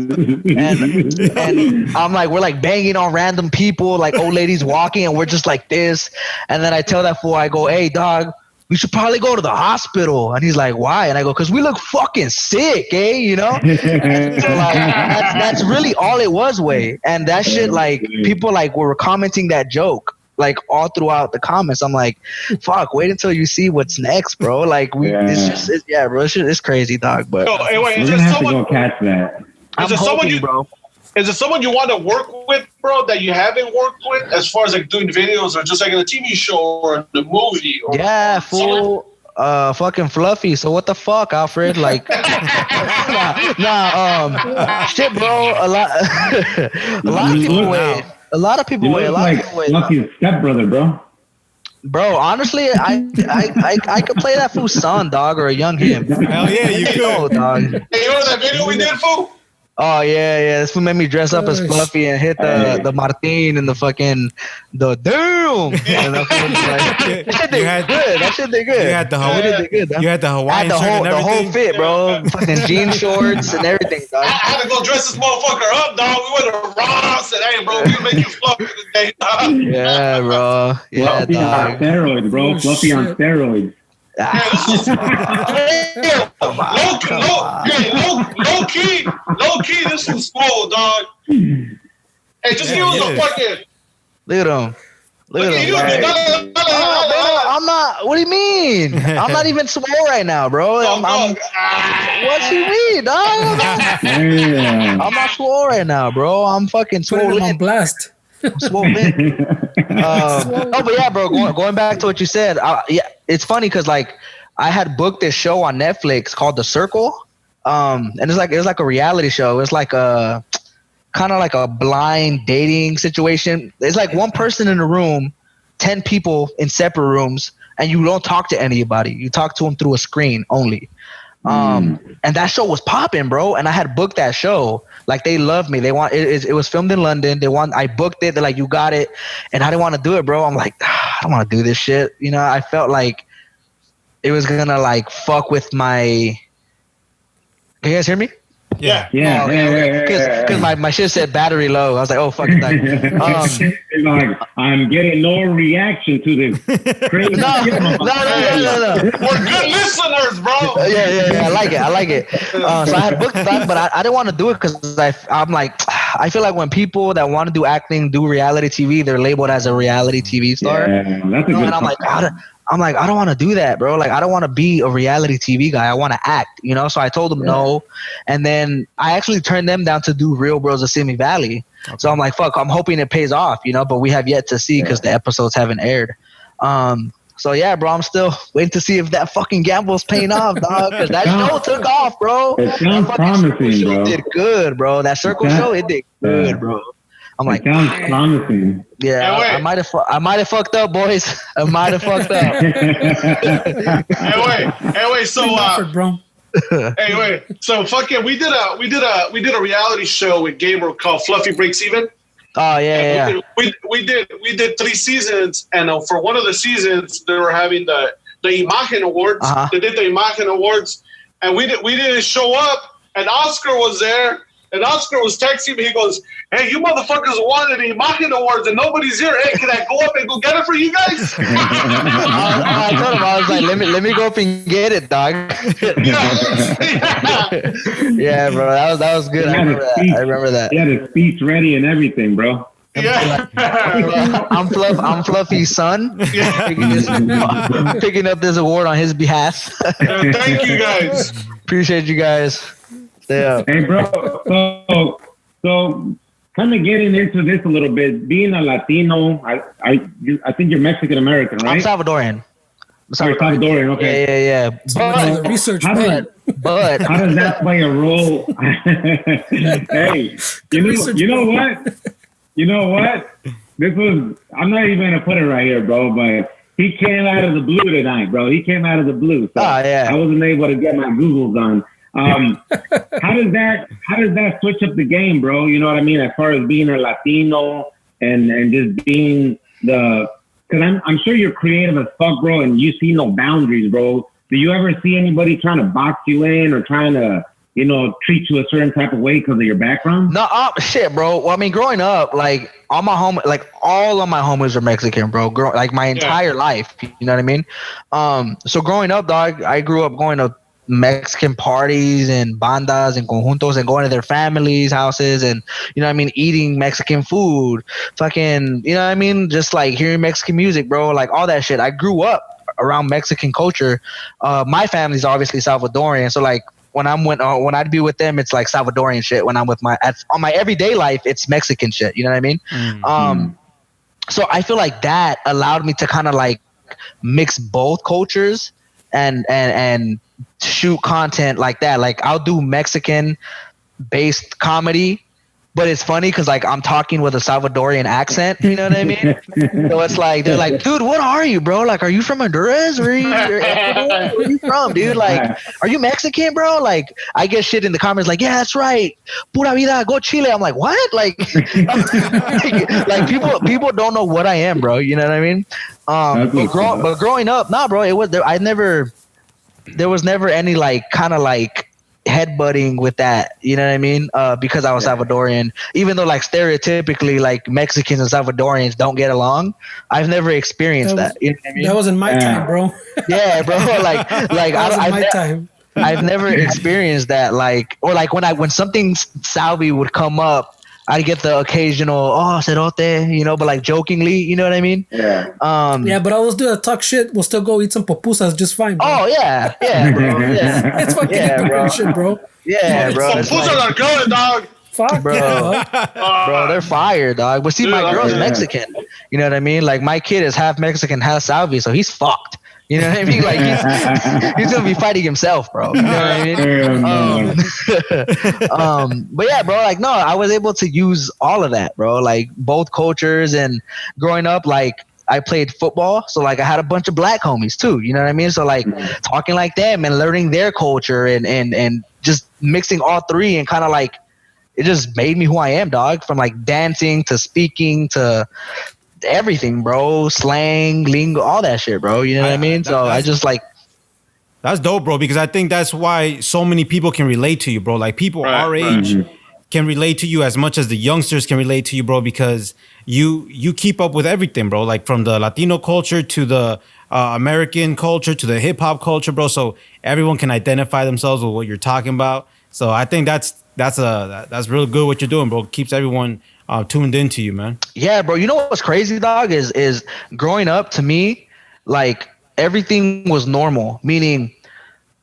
And I'm like, we're like banging on random people, like old ladies walking, and we're just like this. And then I tell that fool, I go, hey, dog, we should probably go to the hospital. And he's like, why? And I go, because we look fucking sick, eh? You know? And so like that's really all it was, way. And that shit, like, people like were commenting that joke like all throughout the comments. I'm like, fuck, wait until you see what's next, bro. Like bro, it's crazy, dog. But anyway, we're gonna have to go catch that. I'm hoping, bro. Is it someone you want to work with, bro, that you haven't worked with as far as like doing videos or just like in a TV show or the movie? Or fool. Fucking Fluffy. So what the fuck, Alfred? Like, shit, bro. A lot of people wait. Fluffy's stepbrother, bro. Bro, honestly, I could play that fool's son, dog, or a young him. Hell yeah, you could, dog. Hey, you know that video we did, fool? Oh yeah. This fool made me dress up as Fluffy and hit the Martin and the fucking the doom. And that shit did good. You had the Hawaiian shirt and everything. The whole fit, bro. Fucking jean shorts and everything, dog. I had to go dress this motherfucker up, dog. We went to Ross and hey, bro, we'll make you Fluffy today, dog. Yeah, bro. Yeah, Fluffy dog. on steroids, bro. Fluffy on steroids. Low key, this was slow, dog. Hey, just give us a fucking. Look at him. Look at him. I'm not. What do you mean? I'm not even swole right now, bro. What you mean, dog? I'm not swole right now, bro. I'm fucking swole. On blast. Swollen. But yeah, bro. Going back to what you said, it's funny because like I had booked this show on Netflix called The Circle, and it's like a reality show. It's like a kind of like a blind dating situation. It's like one person in a room, 10 people in separate rooms, and you don't talk to anybody. You talk to them through a screen only. And that show was popping, bro. And I had booked that show. Like they loved me. They want it was filmed in London. I booked it. They're like, you got it. And I didn't want to do it, bro. I'm like, I don't want to do this shit. You know, I felt like it was gonna like fuck with my. Can you guys hear me? Yeah. Because my shit said battery low. I was like, oh fuck it. It's like, I'm getting no reaction to this crazy. No. We're good listeners, bro. Yeah. I like it. So I had booked that, but I didn't want to do it because I'm like, I feel like when people that want to do acting do reality TV, they're labeled as a reality TV star. Yeah, that's a good and I'm like, I don't want to do that, bro. Like, I don't want to be a reality TV guy. I want to act, you know? So I told them no. And then I actually turned them down to do Real Bros of Simi Valley. Okay. So I'm like, fuck, I'm hoping it pays off, you know? But we have yet to see because the episodes haven't aired. So yeah, bro, I'm still waiting to see if that fucking gamble's paying off, dog. Because that show took off, bro. It sounds promising, bro. It did good, bro. That Circle show, it did good, bro. I'm like, sounds promising. Yeah, I might have fucked up, boys. I might have fucked up. Anyway, so bro. Anyway, so fucking we did a reality show with Gabriel called Fluffy Breaks Even. Oh yeah. We did 3 seasons, and for one of the seasons they were having the Imagen Awards. They did the Imagen Awards, and we didn't show up, and Oscar was there, and Oscar was texting me. He goes, "Hey, you motherfuckers wanted the Imagen Awards, and nobody's here. Hey, can I go up and go get it for you guys?" I told him, I was like, let me go up and get it, dog. Yeah, bro, that was good. I remember that. He had a speech ready and everything, bro. Yeah. I'm Fluffy's son. Yeah. Picking up this award on his behalf. Thank you guys. Appreciate you guys. Yeah. Hey, bro. So kind of getting into this a little bit. Being a Latino, I think you're Mexican American, right? I'm Salvadorian. Salvadorian. Okay. Yeah. But, research, But how does that play a role? Hey, you know what? You know what? I'm not even gonna put it right here, bro. But he came out of the blue tonight, bro. He came out of the blue. So I wasn't able to get my Googles on. How does that switch up the game, bro? You know what I mean? As far as being a Latino and just being because I'm sure you're creative as fuck, bro, and you see no boundaries, bro. Do you ever see anybody trying to box you in or trying to, treat you a certain type of way because of your background? No, shit, bro. Well, I mean, growing up, like all of my homies are Mexican, bro. Like my entire life, you know what I mean? So growing up, dog, I grew up going to Mexican parties and bandas and conjuntos and going to their families' houses and, you know what I mean, eating Mexican food, fucking, you know what I mean? Just like hearing Mexican music, bro, like all that shit. I grew up around Mexican culture. My family's obviously Salvadorian, so like when I'd be with them, it's like Salvadorian shit. When I'm with on my everyday life, it's Mexican shit. You know what I mean? Mm-hmm. So I feel like that allowed me to kind of like mix both cultures and shoot content like that. Like I'll do Mexican based comedy, but it's funny because like I'm talking with a Salvadorian accent, you know what I mean? So it's like they're like, dude, what are you, bro? Like, are you from Honduras? Where are you from, dude? Like, are you Mexican, bro? Like, I get shit in the comments like, yeah, that's right, pura vida, go Chile. I'm like, what? Like, like people don't know what I am, bro. You know what I mean? But growing up, nah, bro, there was never any like kind of like headbutting with that, you know what I mean? Because I was Salvadorian, even though like stereotypically like Mexicans and Salvadorians don't get along, I've never experienced that. You know what I mean? That was in my time, bro. Yeah, bro. Like I've never experienced that. Like, or like when something Salvi would come up, I'd get the occasional cerote, you know, but like jokingly, you know what I mean? Yeah. But all those dudes that talk shit will still go eat some pupusas just fine, bro. Oh yeah, bro. Yeah. It's fucking bro. Shit, bro. Yeah, bro. Pupusas are good, dog. Fuck, bro. Bro, they're fire, dog. But see, my girl's Mexican. You know what I mean? Like my kid is half Mexican, half Salvi, so he's fucked. You know what I mean? Like he's gonna be fighting himself, bro. You know what I mean? But yeah, bro. Like no, I was able to use all of that, bro. Like both cultures, and growing up, like I played football, so like I had a bunch of black homies too. You know what I mean? So like talking like them and learning their culture and just mixing all three and kind of like it just made me who I am, dog. From like dancing to speaking to everything, bro. Slang, lingo, all that shit, bro. You know what I mean? So I just like that's dope, bro, because I think that's why so many people can relate to you, bro. Like people our age can relate to you as much as the youngsters can relate to you, bro, because you keep up with everything, bro. Like from the Latino culture to the American culture to the hip hop culture, bro. So everyone can identify themselves with what you're talking about. So I think that's real good what you're doing, bro. Keeps everyone tuned into you, man. Yeah, bro. You know what's crazy, dog, is growing up to me, like everything was normal. Meaning,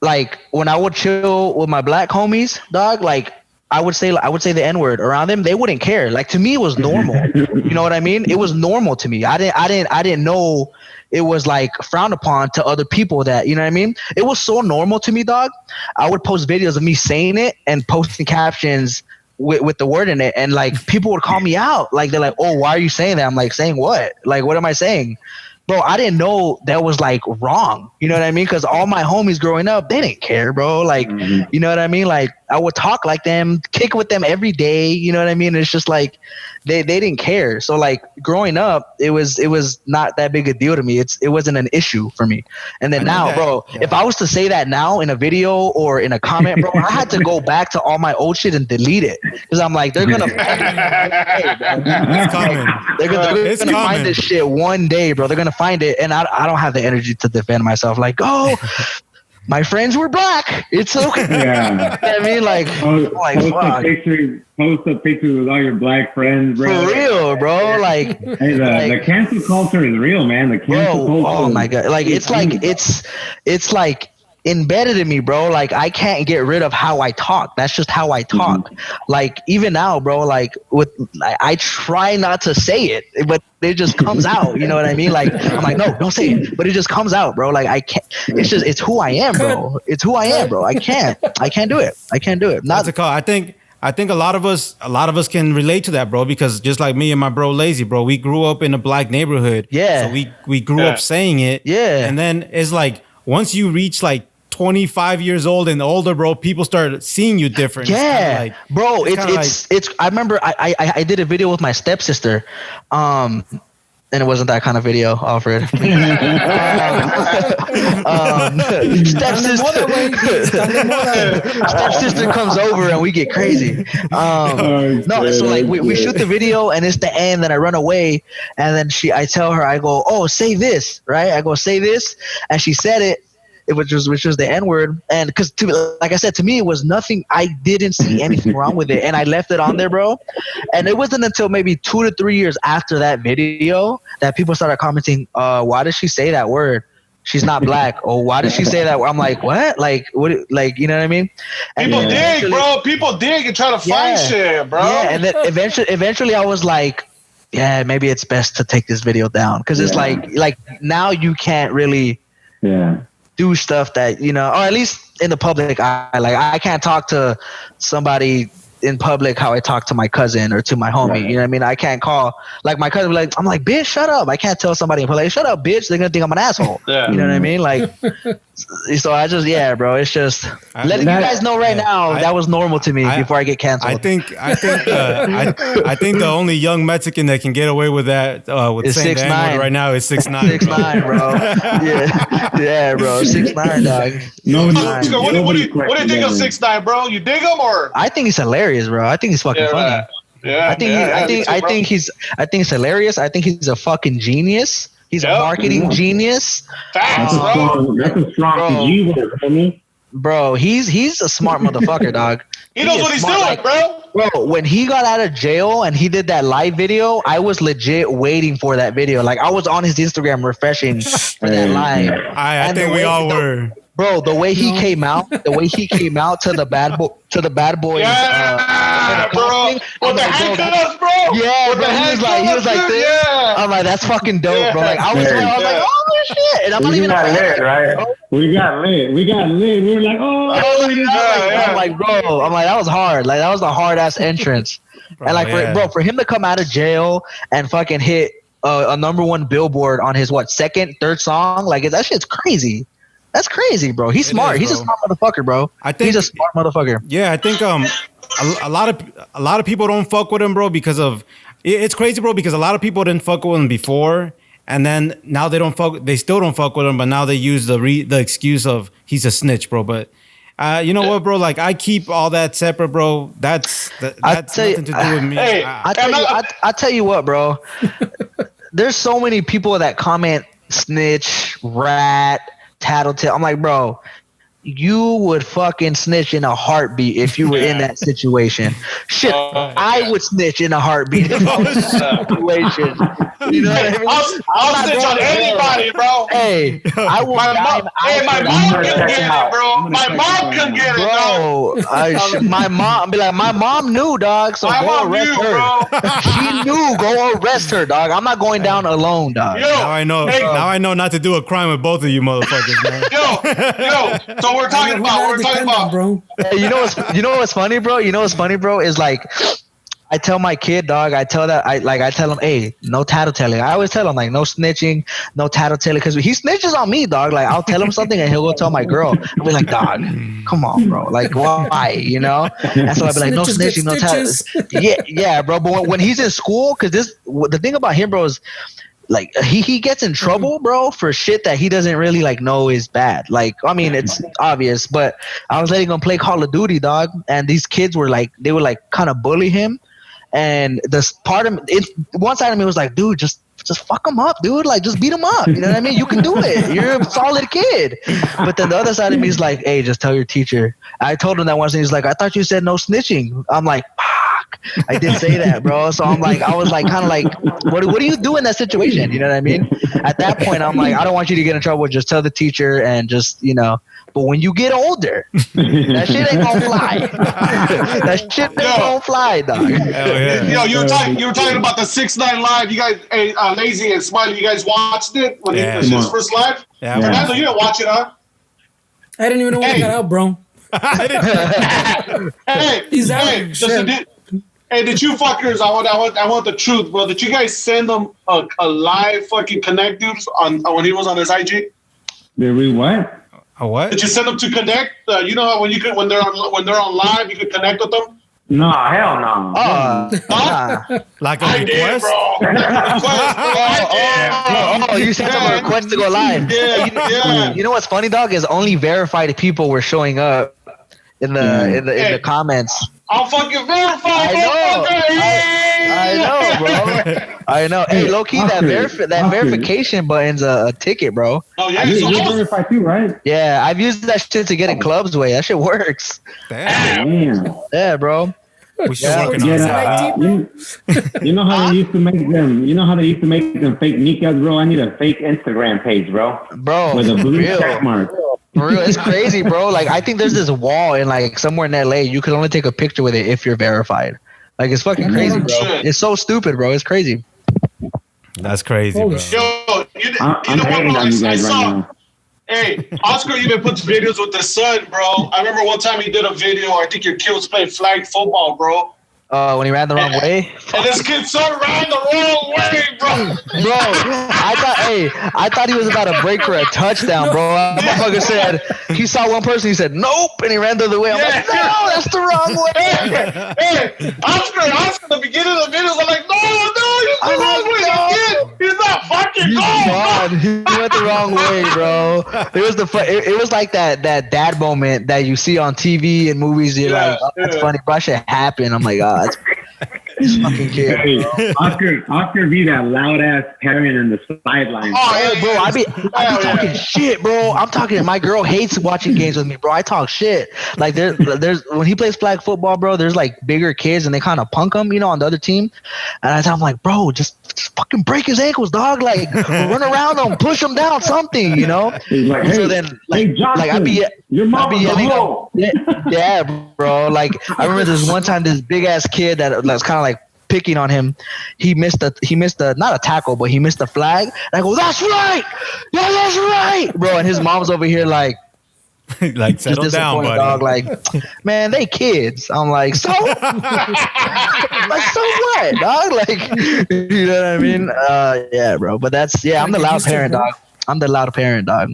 like when I would chill with my black homies, dog, like I would say the N-word around them, they wouldn't care. Like to me, it was normal. You know what I mean? It was normal to me. I didn't know it was like frowned upon to other people that, you know what I mean? It was so normal to me, dog. I would post videos of me saying it and posting captions with the word in it, and like people would call me out. Like they're like, "Oh, why are you saying that?" I'm like, "Saying what? Like, what am I saying?" Bro, I didn't know that was like wrong. You know what I mean? Because all my homies growing up, they didn't care, bro. Like, you know what I mean? Like I would talk like them, kick with them every day. You know what I mean? It's just like they didn't care. So like growing up, it was not that big a deal to me. It wasn't an issue for me. And then now, bro, if I was to say that now in a video or in a comment, bro, I had to go back to all my old shit and delete it because I'm like, they're gonna find it. It's coming. They're gonna find this shit one day, bro. They're gonna find it, and I don't have the energy to defend myself. Like, oh, my friends were black. It's okay. Yeah. I mean, like, post up pictures with all your black friends, bro. For real, bro. Like, hey, the cancel culture is real, man. The cancel culture. Oh my god. Like, it's like embedded in me, bro. Like, I can't get rid of how I talk. That's just how I talk. Mm-hmm. Like, even now, bro, like I try not to say it, but it just comes out. You know what I mean? Like, I'm like, no, don't say it. But it just comes out, bro. Like, I can't. It's who I am, bro. It's who I am, bro. I can't do it. That's a call. I think a lot of us can relate to that, bro, because just like me and my bro Lazy, bro, we grew up in a black neighborhood. Yeah. So we grew up saying it. Yeah. And then it's like once you reach like 25 years old and older, bro, people start seeing you different. Yeah, bro. It's I remember I did a video with my stepsister, and it wasn't that kind of video, Alfred. Stepsister comes over and we get crazy. No, so like we shoot the video and it's the end. Then I run away, and then I tell her, I go, oh, say this, right? I go, say this, and she said it. Which was the N-word, and because like I said, to me it was nothing. I didn't see anything wrong with it, and I left it on there, bro. And it wasn't until maybe 2 to 3 years after that video that people started commenting, why did she say that word? She's not black. Or why did she say that? I'm like, what? Like, what? Like, you know what I mean? And people dig, bro. People dig and try to find shit, bro. Yeah, and then eventually I was like, yeah, maybe it's best to take this video down because it's like now you can't really do stuff that, you know, or at least in the public eye. Like, I can't talk to somebody in public how I talk to my cousin or to my homie. Right. You know what I mean? I can't call, like, my cousin, like, I'm like, bitch, shut up. I can't tell somebody in public, shut up, bitch. They're gonna think I'm an asshole. Yeah. You know what I mean? Like, so I just, bro, it's just letting you guys know right now that was normal to me before I get canceled. I think the only young Mexican that can get away with that with saying the N-word right now is 6'9", 6'9", bro. yeah, bro, 6'9", dog. What do you think of 6'9", bro? You dig him or? I think he's hilarious, bro. I think he's fucking funny. Yeah, I think he's hilarious. I think he's a fucking genius. He's a marketing genius. Facts, bro. That's a strong G word, homie. Bro, he's a smart motherfucker, dog. He knows what he's doing, bro. Bro, when he got out of jail and he did that live video, I was legit waiting for that video. Like, I was on his Instagram refreshing for that live. I think we all were. Bro, the way he came out to the bad boys. Yeah, bro. With the handcuffs, bro. Yeah, bro. He was like this. Yeah. I'm like, that's fucking dope, bro. Like, I was like, oh shit. And I'm not even lit, right? We got lit. We were like, oh. I'm like, bro. I'm like, that was hard. Like, that was a hard ass entrance. Bro, and like, for him to come out of jail and fucking hit a #1 Billboard on his second, third song, like, that shit's crazy. That's crazy, bro. He's smart. He's a smart motherfucker, bro. I think he's a smart motherfucker. Yeah, I think a lot of people don't fuck with him, bro, because of it's crazy, bro, because a lot of people didn't fuck with him before, and then now they still don't fuck with him, but now they use the excuse of he's a snitch, bro. But you know what, bro? Like, I keep all that separate, bro. That's nothing to do with me. Hey, I tell you what, bro. There's so many people that comment snitch, rat, tattletale. I'm like, bro, you would fucking snitch in a heartbeat if you were in that situation. Shit, I would snitch in a heartbeat if I was in that situation. You know what I mean? I'll snitch on anybody, bro. Hey, I will. My mom can get it, bro. My mom can get it, bro. My mom be like, my mom knew, dog. So go arrest her. She knew. Go arrest her, dog. I'm not going down alone, dog. Now I know. Now I know not to do a crime with both of you, motherfuckers, man. Yo. So we're talking about, bro. Hey, you know what's funny, bro? Is like, I tell my kid, dog. I tell him, hey, no tattletelling. I always tell him like, no snitching, no tattletelling, because he snitches on me, dog. Like I'll tell him something and he'll go tell my girl. I'll be like, dog, come on, bro. Like why, you know? And so I'll be like, no snitching, no tattletelling. Yeah, bro. But when he's in school, because the thing about him, bro, is like he gets in trouble, bro, for shit that he doesn't really like know is bad. Like, I mean, it's obvious, but I was letting him play Call of Duty, dog, and these kids were like, they would like kind of bully him, and this part of it, one side of me was like, dude, just fuck him up, dude. Like, just beat him up. You know what I mean? You can do it. You're a solid kid. But then the other side of me is like, hey, just tell your teacher. I told him that once, and he's like, I thought you said no snitching. I'm like, I did say that, bro. So I'm like, I was like, kind of like, what do you do in that situation? You know what I mean? At that point, I'm like, I don't want you to get in trouble. Just tell the teacher and just, you know. But when you get older, that shit ain't gonna fly. That shit ain't gonna fly, dog. Yo, you were talking about the 6ix9ine live. You guys, Lazy and Smiley, you guys watched it when it was his first live? Yeah. Fernando, you didn't watch it, huh? I didn't even know when it got out, bro. He's out. Hey, did you fuckers? I want the truth, bro. Did you guys send him a live fucking connect, dude, on when he was on his IG? Did we what? A what? Did you send them to connect? You know how when they're on live, you could connect with them. No, hell no. Like a I request? did, bro. You sent them a request to go live. Yeah. You know what's funny, dog? Is only verified people were showing up in the comments. I'm fucking verified. I know, bro. I know. Hey, low key, that verification button's a ticket, bro. Oh yeah, you're verified too, right? Yeah, I've used that shit to get in clubs way. That shit works. Damn. Yeah, bro. We should work on that. You know how they used to make them. You know how they used to make them fake Nikas, bro. I need a fake Instagram page, bro. Bro, with a blue check mark. For real, it's crazy, bro. Like, I think there's this wall in like somewhere in LA. You can only take a picture with it if you're verified. Like, it's fucking crazy, bro. It's so stupid, bro. It's crazy. That's crazy, bro. Yo, I'm hating on you guys right now. Hey, Oscar even puts videos with his son, bro. I remember one time he did a video. I think your kid was playing flag football, bro. When he ran the wrong way? And this kid's son ran the wrong way, bro. Bro, I thought he was about to break for a touchdown, bro. That motherfucker said, he saw one person, he said, nope, and he ran the other way. I'm like, no, that's the wrong way. Hey, Oscar, the beginning of the video, I'm like, no, he's the wrong way. He's not fucking going. He went the wrong way, bro. It was like that dad moment that you see on TV and movies. You're like, oh, that's funny, bro. That shit happened. I'm like, oh, that's this fucking kid. Hey, Oscar be that loud ass parent in the sidelines. Oh, bro, I be talking shit, bro. I'm talking. My girl hates watching games with me, bro. I talk shit. Like there's when he plays flag football, bro. There's like bigger kids and they kind of punk him, you know, on the other team. And I'm like, bro, just fucking break his ankles, dog. Like run around him, push him down, something, you know. Like, hey, so then, like I be yelling. Yeah, bro. Like I remember this one time, this big ass kid that was kind of like picking on him. He missed a not a tackle, but he missed the flag. And I go, that's right, yeah, that's right, bro. And his mom's over here like settle down, buddy. Dog. Like, man, they kids. I'm like, so, like, so what, dog? Like, you know what I mean? Yeah, bro. But I'm the loud parent, dog. I'm the loud parent, dog.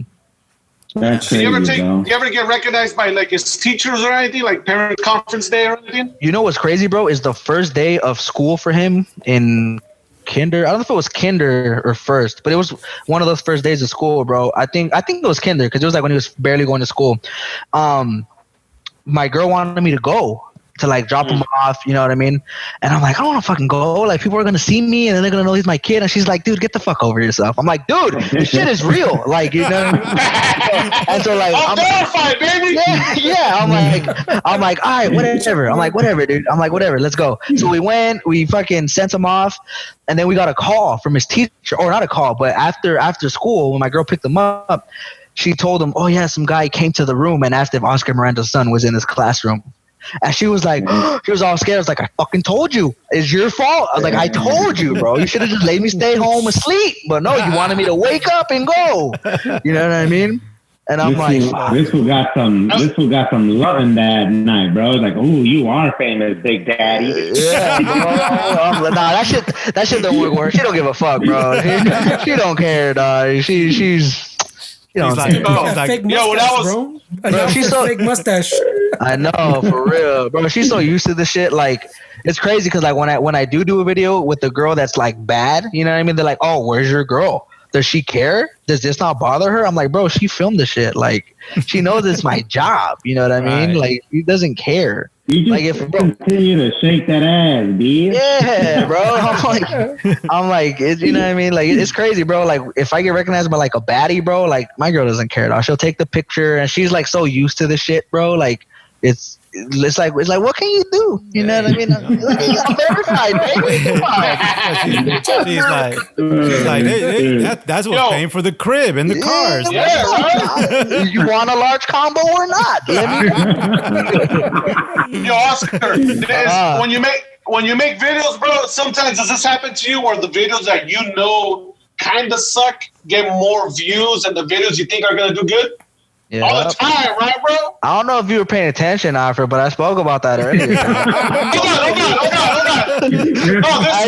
That's crazy, you ever get recognized by like his teachers or anything, like parent conference day or anything? You know what's crazy, bro? Is the first day of school for him in kinder. I don't know if it was kinder or first, but it was one of those first days of school, bro. I think it was kinder because it was like when he was barely going to school. My girl wanted me to go to like drop him off, you know what I mean? And I'm like, I don't want to fucking go. Like people are gonna see me and then they're gonna know he's my kid. And she's like, dude, get the fuck over yourself. I'm like, dude, this shit is real. Like, you know what I mean? And so like, I'm verified, baby. Yeah. I'm like, all right, whatever. I'm like, whatever, dude. I'm like, whatever, let's go. So we went, we fucking sent him off, and then we got a call from his teacher, or not a call, but after school when my girl picked him up, she told him, oh yeah, some guy came to the room and asked if Oscar Miranda's son was in his classroom. And she was like, she was all scared. I was like, I fucking told you. It's your fault. I was like, I told you, bro. You should have just let me stay home asleep. But no, you wanted me to wake up and go. You know what I mean? And I'm this fool got some loving that night, bro. Like, oh, you are famous, Big Daddy. Yeah, bro. Nah, that shit don't work. She don't give a fuck, bro. She don't care, dog. She's. You know, fake mustache, bro. She's so fake mustache. I know, for real, bro. She's so used to the shit. Like, it's crazy because like when I do a video with the girl that's like bad, you know what I mean? They're like, "Oh, where's your girl? Does she care? Does this not bother her?" I'm like, bro, she filmed the shit. Like, she knows it's my job. You know what I mean? Like, she doesn't care. You just continue to shake that ass, dude. Yeah, bro. I'm like, you know what I mean? Like, it's crazy, bro. Like, if I get recognized by like a baddie, bro, like my girl doesn't care at all. She'll take the picture, and she's like so used to the shit, bro. Like, it's like what can you do? You know what I mean? I'm verified, baby. She's like, that's what's paying for the crib and the cars. Yeah, right? You want a large combo or not? Yo, Oscar, when you make videos, bro, sometimes does this happen to you where the videos that you know kind of suck get more views than the videos you think are gonna do good? Yeah. All the time, right, bro? I don't know if you were paying attention, Alfred, but I spoke about that earlier. I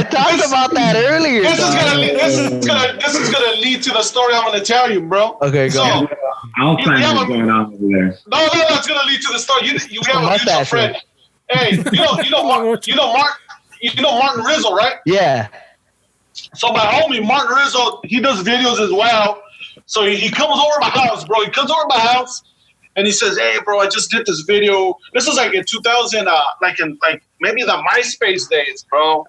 talked about that earlier. This is gonna lead to the story I'm gonna tell you, bro. Okay, go. Alzheimer's going on over there. No, it's gonna lead to the story. You have a mutual friend. Hey, you know Martin Rizzo, right? Yeah. So my homie Martin Rizzo, he does videos as well. So he comes over my house, bro. He comes over my house, and he says, "Hey, bro, I just did this video. This was like in 2000, like maybe the MySpace days, bro."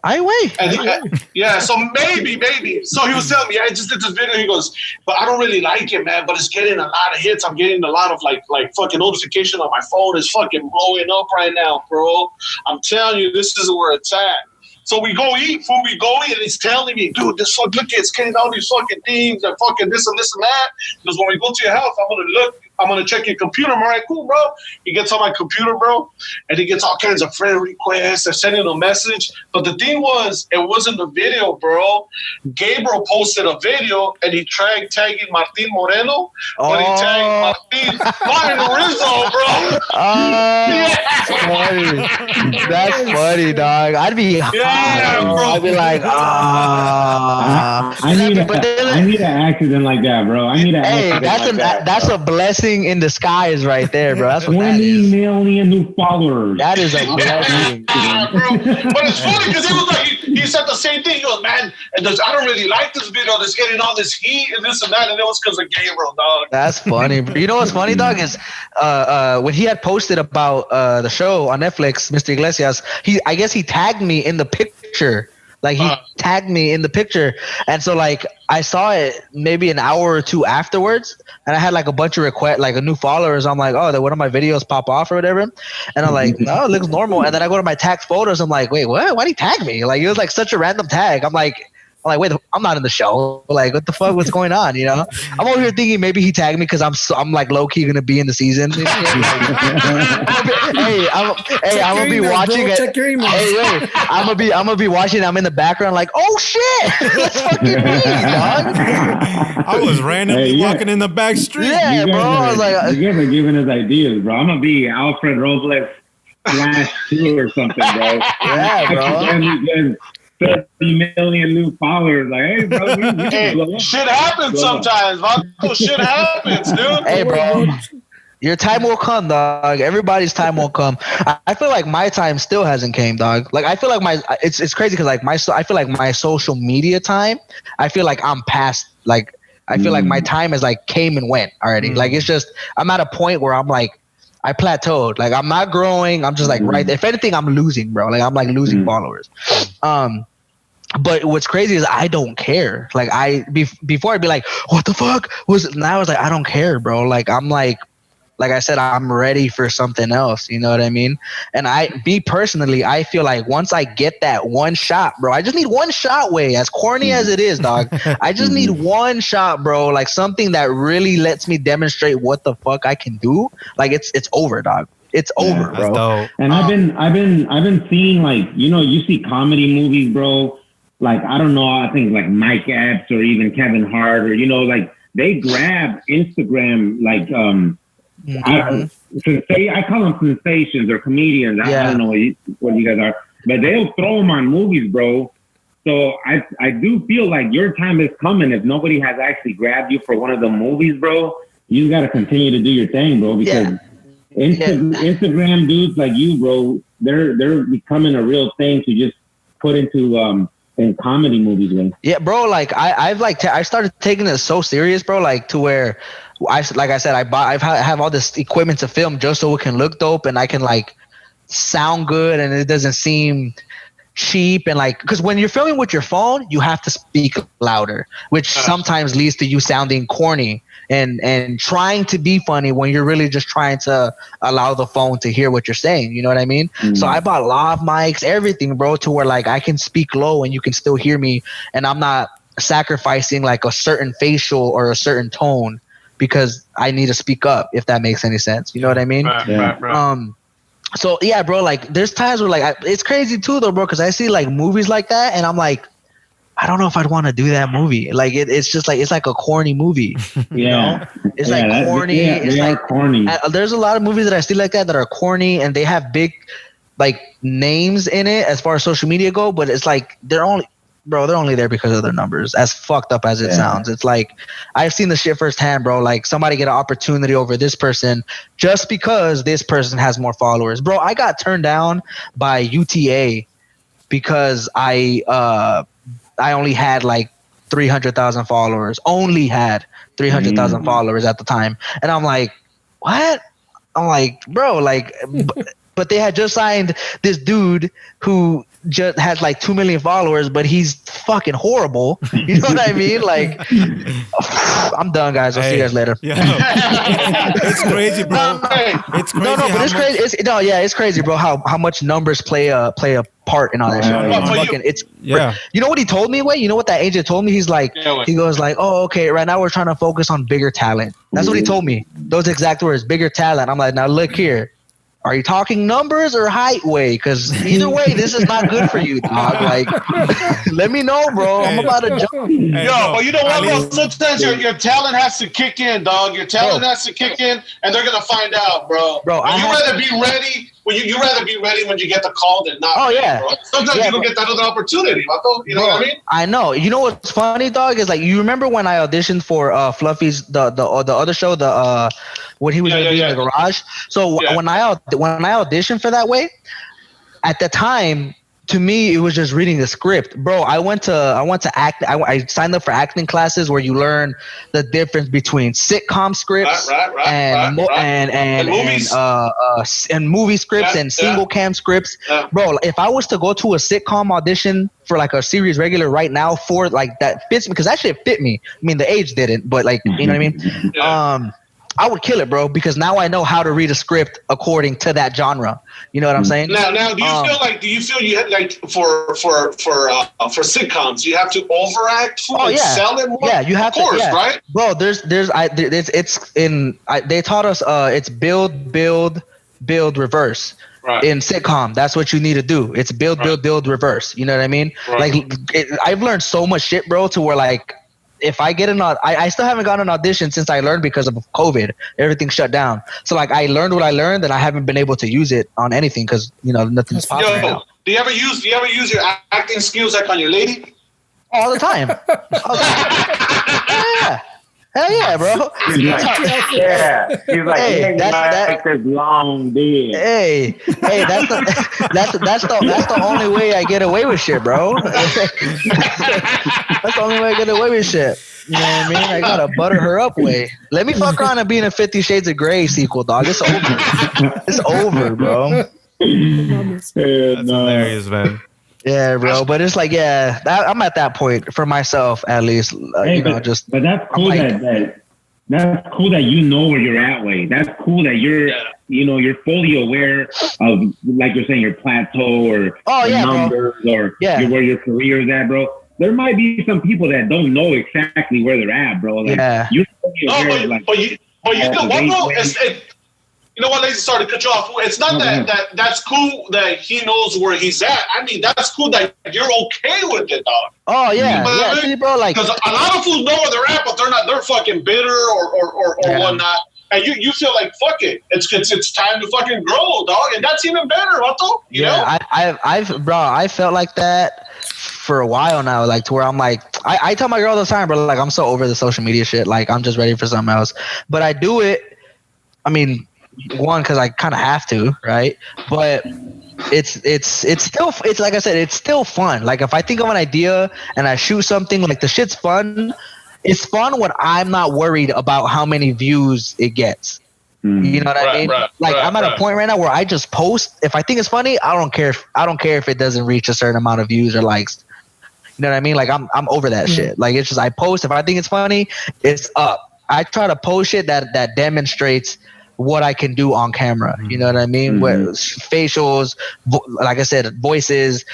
Yeah, so maybe. So he was telling me, "I just did this video." He goes, "But I don't really like it, man. But it's getting a lot of hits. I'm getting a lot of like fucking notification on my phone. It's fucking blowing up right now, bro. I'm telling you, this is where it's at." So we go eat food, and he's telling me, "Dude, this fuck, look, it's getting all these fucking things and fucking this and that." Because when we go to your house, I'm gonna check your computer. I'm all right, cool, bro. He gets on my computer, bro, and he gets all kinds of friend requests. They're sending a message. But the thing was, it wasn't the video, bro. Gabriel posted a video, and he tagging Martin Moreno, but he tagged Martin Rizzo, bro. That's funny, dog. I'd be bro. I'd be like, I need an accident like that, bro. I need an accident like that. That's a blessing in disguise right there, bro. That's what 20 million new followers. That is a blessing. Bro. But it's funny because he was like, he said the same thing. He goes, "Man, and I don't really like this video. That's getting all this heat and this and that." And it was because of Gabriel, dog. That's funny. You know what's funny, dog, is when he had posted about the show on Netflix, Mr. Iglesias, I guess he tagged me in the picture. Like, he tagged me in the picture. And so, like, I saw it maybe an hour or two afterwards, and I had, like, a bunch of requests, like, a new followers. I'm like, oh, did one of my videos pop off or whatever? And I'm like, no, it looks normal. And then I go to my tagged photos. I'm like, wait, what? Why did he tag me? Like, it was, like, such a random tag. I'm like, wait, I'm not in the show. Like, what the fuck? What's going on? You know, I'm over here thinking maybe he tagged me because I'm like low key gonna be in the season. I'm gonna be watching it. Check your emails. Hey, I'm gonna be watching. I'm in the background, like, oh shit, that's fucking me, dog. I was randomly walking in the back street. Yeah, bro. I was like, you guys are giving us ideas, bro. I'm gonna be Alfred Robles /2 or something, bro. Yeah, bro. 30 million new followers. Like, hey, bro, shit happens sometimes. Shit happens, dude. Hey, bro. Your time will come, dog. Everybody's time will come. I feel like my time still hasn't came, dog. Like, I feel like it's crazy because like I feel like my social media time, I feel like I'm past, like, I feel like my time is like came and went already. Like, it's just, I'm at a point where I'm like, I plateaued. Like, I'm not growing. I'm just like right there. If anything, I'm losing, bro. Like, I'm like losing followers. But what's crazy is I don't care. Like, before I'd be like, what the fuck was it? Now I was like, I don't care, bro. Like, I'm like I said, I'm ready for something else. You know what I mean? And personally, I feel like once I get that one shot, bro, I just need one shot, as corny as it is, dog. I just need one shot, bro. Like, something that really lets me demonstrate what the fuck I can do. Like, it's over, dog. It's over, bro. Dope. And I've been seeing, like, you know, you see comedy movies, bro. Like, I don't know, I think like Mike Epps or even Kevin Hart, or, you know, like they grab Instagram like I call them sensations or comedians. I don't know what you guys are, but they'll throw them on movies, bro. So I do feel like your time is coming. If nobody has actually grabbed you for one of the movies, bro, you got to continue to do your thing, bro. Because Instagram dudes like you, bro, they're becoming a real thing to just put into in comedy movies, man. Yeah, bro. Like I started taking it so serious, bro. Like to where I have all this equipment to film just so it can look dope and I can like sound good and it doesn't seem cheap. And like, because when you're filming with your phone, you have to speak louder, which sometimes leads to you sounding corny and trying to be funny when you're really just trying to allow the phone to hear what you're saying. You know what I mean? So I bought lav mics, everything, bro, to where like I can speak low and you can still hear me and I'm not sacrificing like a certain facial or a certain tone because I need to speak up, if that makes any sense. You know what I mean? Right. So yeah, bro, like there's times where like it's crazy too though, bro, because I see like movies like that and I'm like, I don't know if I'd want to do that movie. Like it's just like it's like a corny movie. You know? It's like corny. It's like corny. There's a lot of movies that I see like that are corny and they have big like names in it as far as social media go, but it's like they're only there because of their numbers. As fucked up as it sounds, it's like I've seen the shit firsthand, bro. Like somebody get an opportunity over this person just because this person has more followers, bro. I got turned down by UTA because I only had like 300,000 followers. Only had 300,000 followers at the time, and I'm like, what? I'm like, bro, like, but they had just signed this dude who just has like 2 million followers, but he's fucking horrible. You know what I mean? Like, I'm done, guys. I'll see you guys later. Yeah. It's crazy, bro. It's crazy. No, but it's crazy. It's crazy, bro. How much numbers play a part in all that shit. You know what he told me? Wait, you know what that agent told me? He's like, he goes like, oh, okay, right now we're trying to focus on bigger talent. That's what he told me. Those exact words, bigger talent. I'm like, now look here. Are you talking numbers or height way? Because either way, this is not good for you, dog. Like, let me know, bro. I'm about to jump. But you know what, bro? Sometimes your talent has to kick in, dog. Your talent has to kick in, and they're gonna find out, bro. Bro, you rather be ready. You rather be ready when you get the call than not. Oh yeah. Bro. Sometimes you don't get that other opportunity. You know what I mean? I know. You know what's funny, dog, is like you remember when I auditioned for Fluffy's the other show, when he was gonna be in the garage. So when I auditioned for that way, at the time, to me it was just reading the script, bro. I went to act. I signed up for acting classes where you learn the difference between sitcom scripts and movie scripts and single cam scripts, bro. If I was to go to a sitcom audition for like a series regular right now for like that fits me, because actually it fit me. I mean the age didn't, but like you know what I mean. I would kill it, bro, because now I know how to read a script according to that genre. You know what I'm saying? Now, do you feel you have like for sitcoms, you have to overact sell it more? Yeah, you have to, right? Bro, they taught us it's build, reverse. Right. In sitcom, that's what you need to do. It's build, reverse. You know what I mean? Right. Like I've learned so much shit, bro, to where like if I get I still haven't gotten an audition since I learned because of COVID. Everything shut down. So like I learned what I learned and I haven't been able to use it on anything because nothing's possible right now. Do you ever use your acting skills like on your lady? All the time. Yeah. Hell yeah, bro. He's like, hey, that's this long beard. Hey, that's the only way I get away with shit, bro. That's the only way I get away with shit. You know what I mean? I gotta butter her up way. Let me fuck around and be in a 50 Shades of Grey sequel, dog. It's over. It's over, bro. That's hilarious, man. Yeah, bro. But it's like, I'm at that point for myself, at least. But that's cool that's cool that you know where you're at, way. That's cool that you're, you're fully aware of, like you're saying, your plateau or numbers or where your career is at, bro. There might be some people that don't know exactly where they're at, bro. Like, you're fully aware of, like, but you know what, bro? You know what, lazy? Sorry to cut you off. It's not that's cool that he knows where he's at. I mean, that's cool that you're okay with it, dog. Oh yeah, You know yeah, see, bro. Like, because a lot of fools know where they're at, but they're fucking bitter or whatnot. And you feel like fuck it, it's time to fucking grow, dog, and that's even better, Vato. You know? I felt like that for a while now, like to where I'm like, I tell my girl all the time, bro, like I'm so over the social media shit, like I'm just ready for something else. But I do it. I mean, one, because I kind of have to, right? But it's still, it's like I said, it's still fun. Like if I think of an idea and I shoot something, like the shit's fun. It's fun when I'm not worried about how many views it gets. You know what I mean? I'm at a point right now where I just post. If I think it's funny, I don't care. I don't care if it doesn't reach a certain amount of views or likes. You know what I mean? Like I'm over that shit. Like it's just I post. If I think it's funny, it's up. I try to post shit that demonstrates what I can do on camera. You know what I mean? Facials, like I said, voices.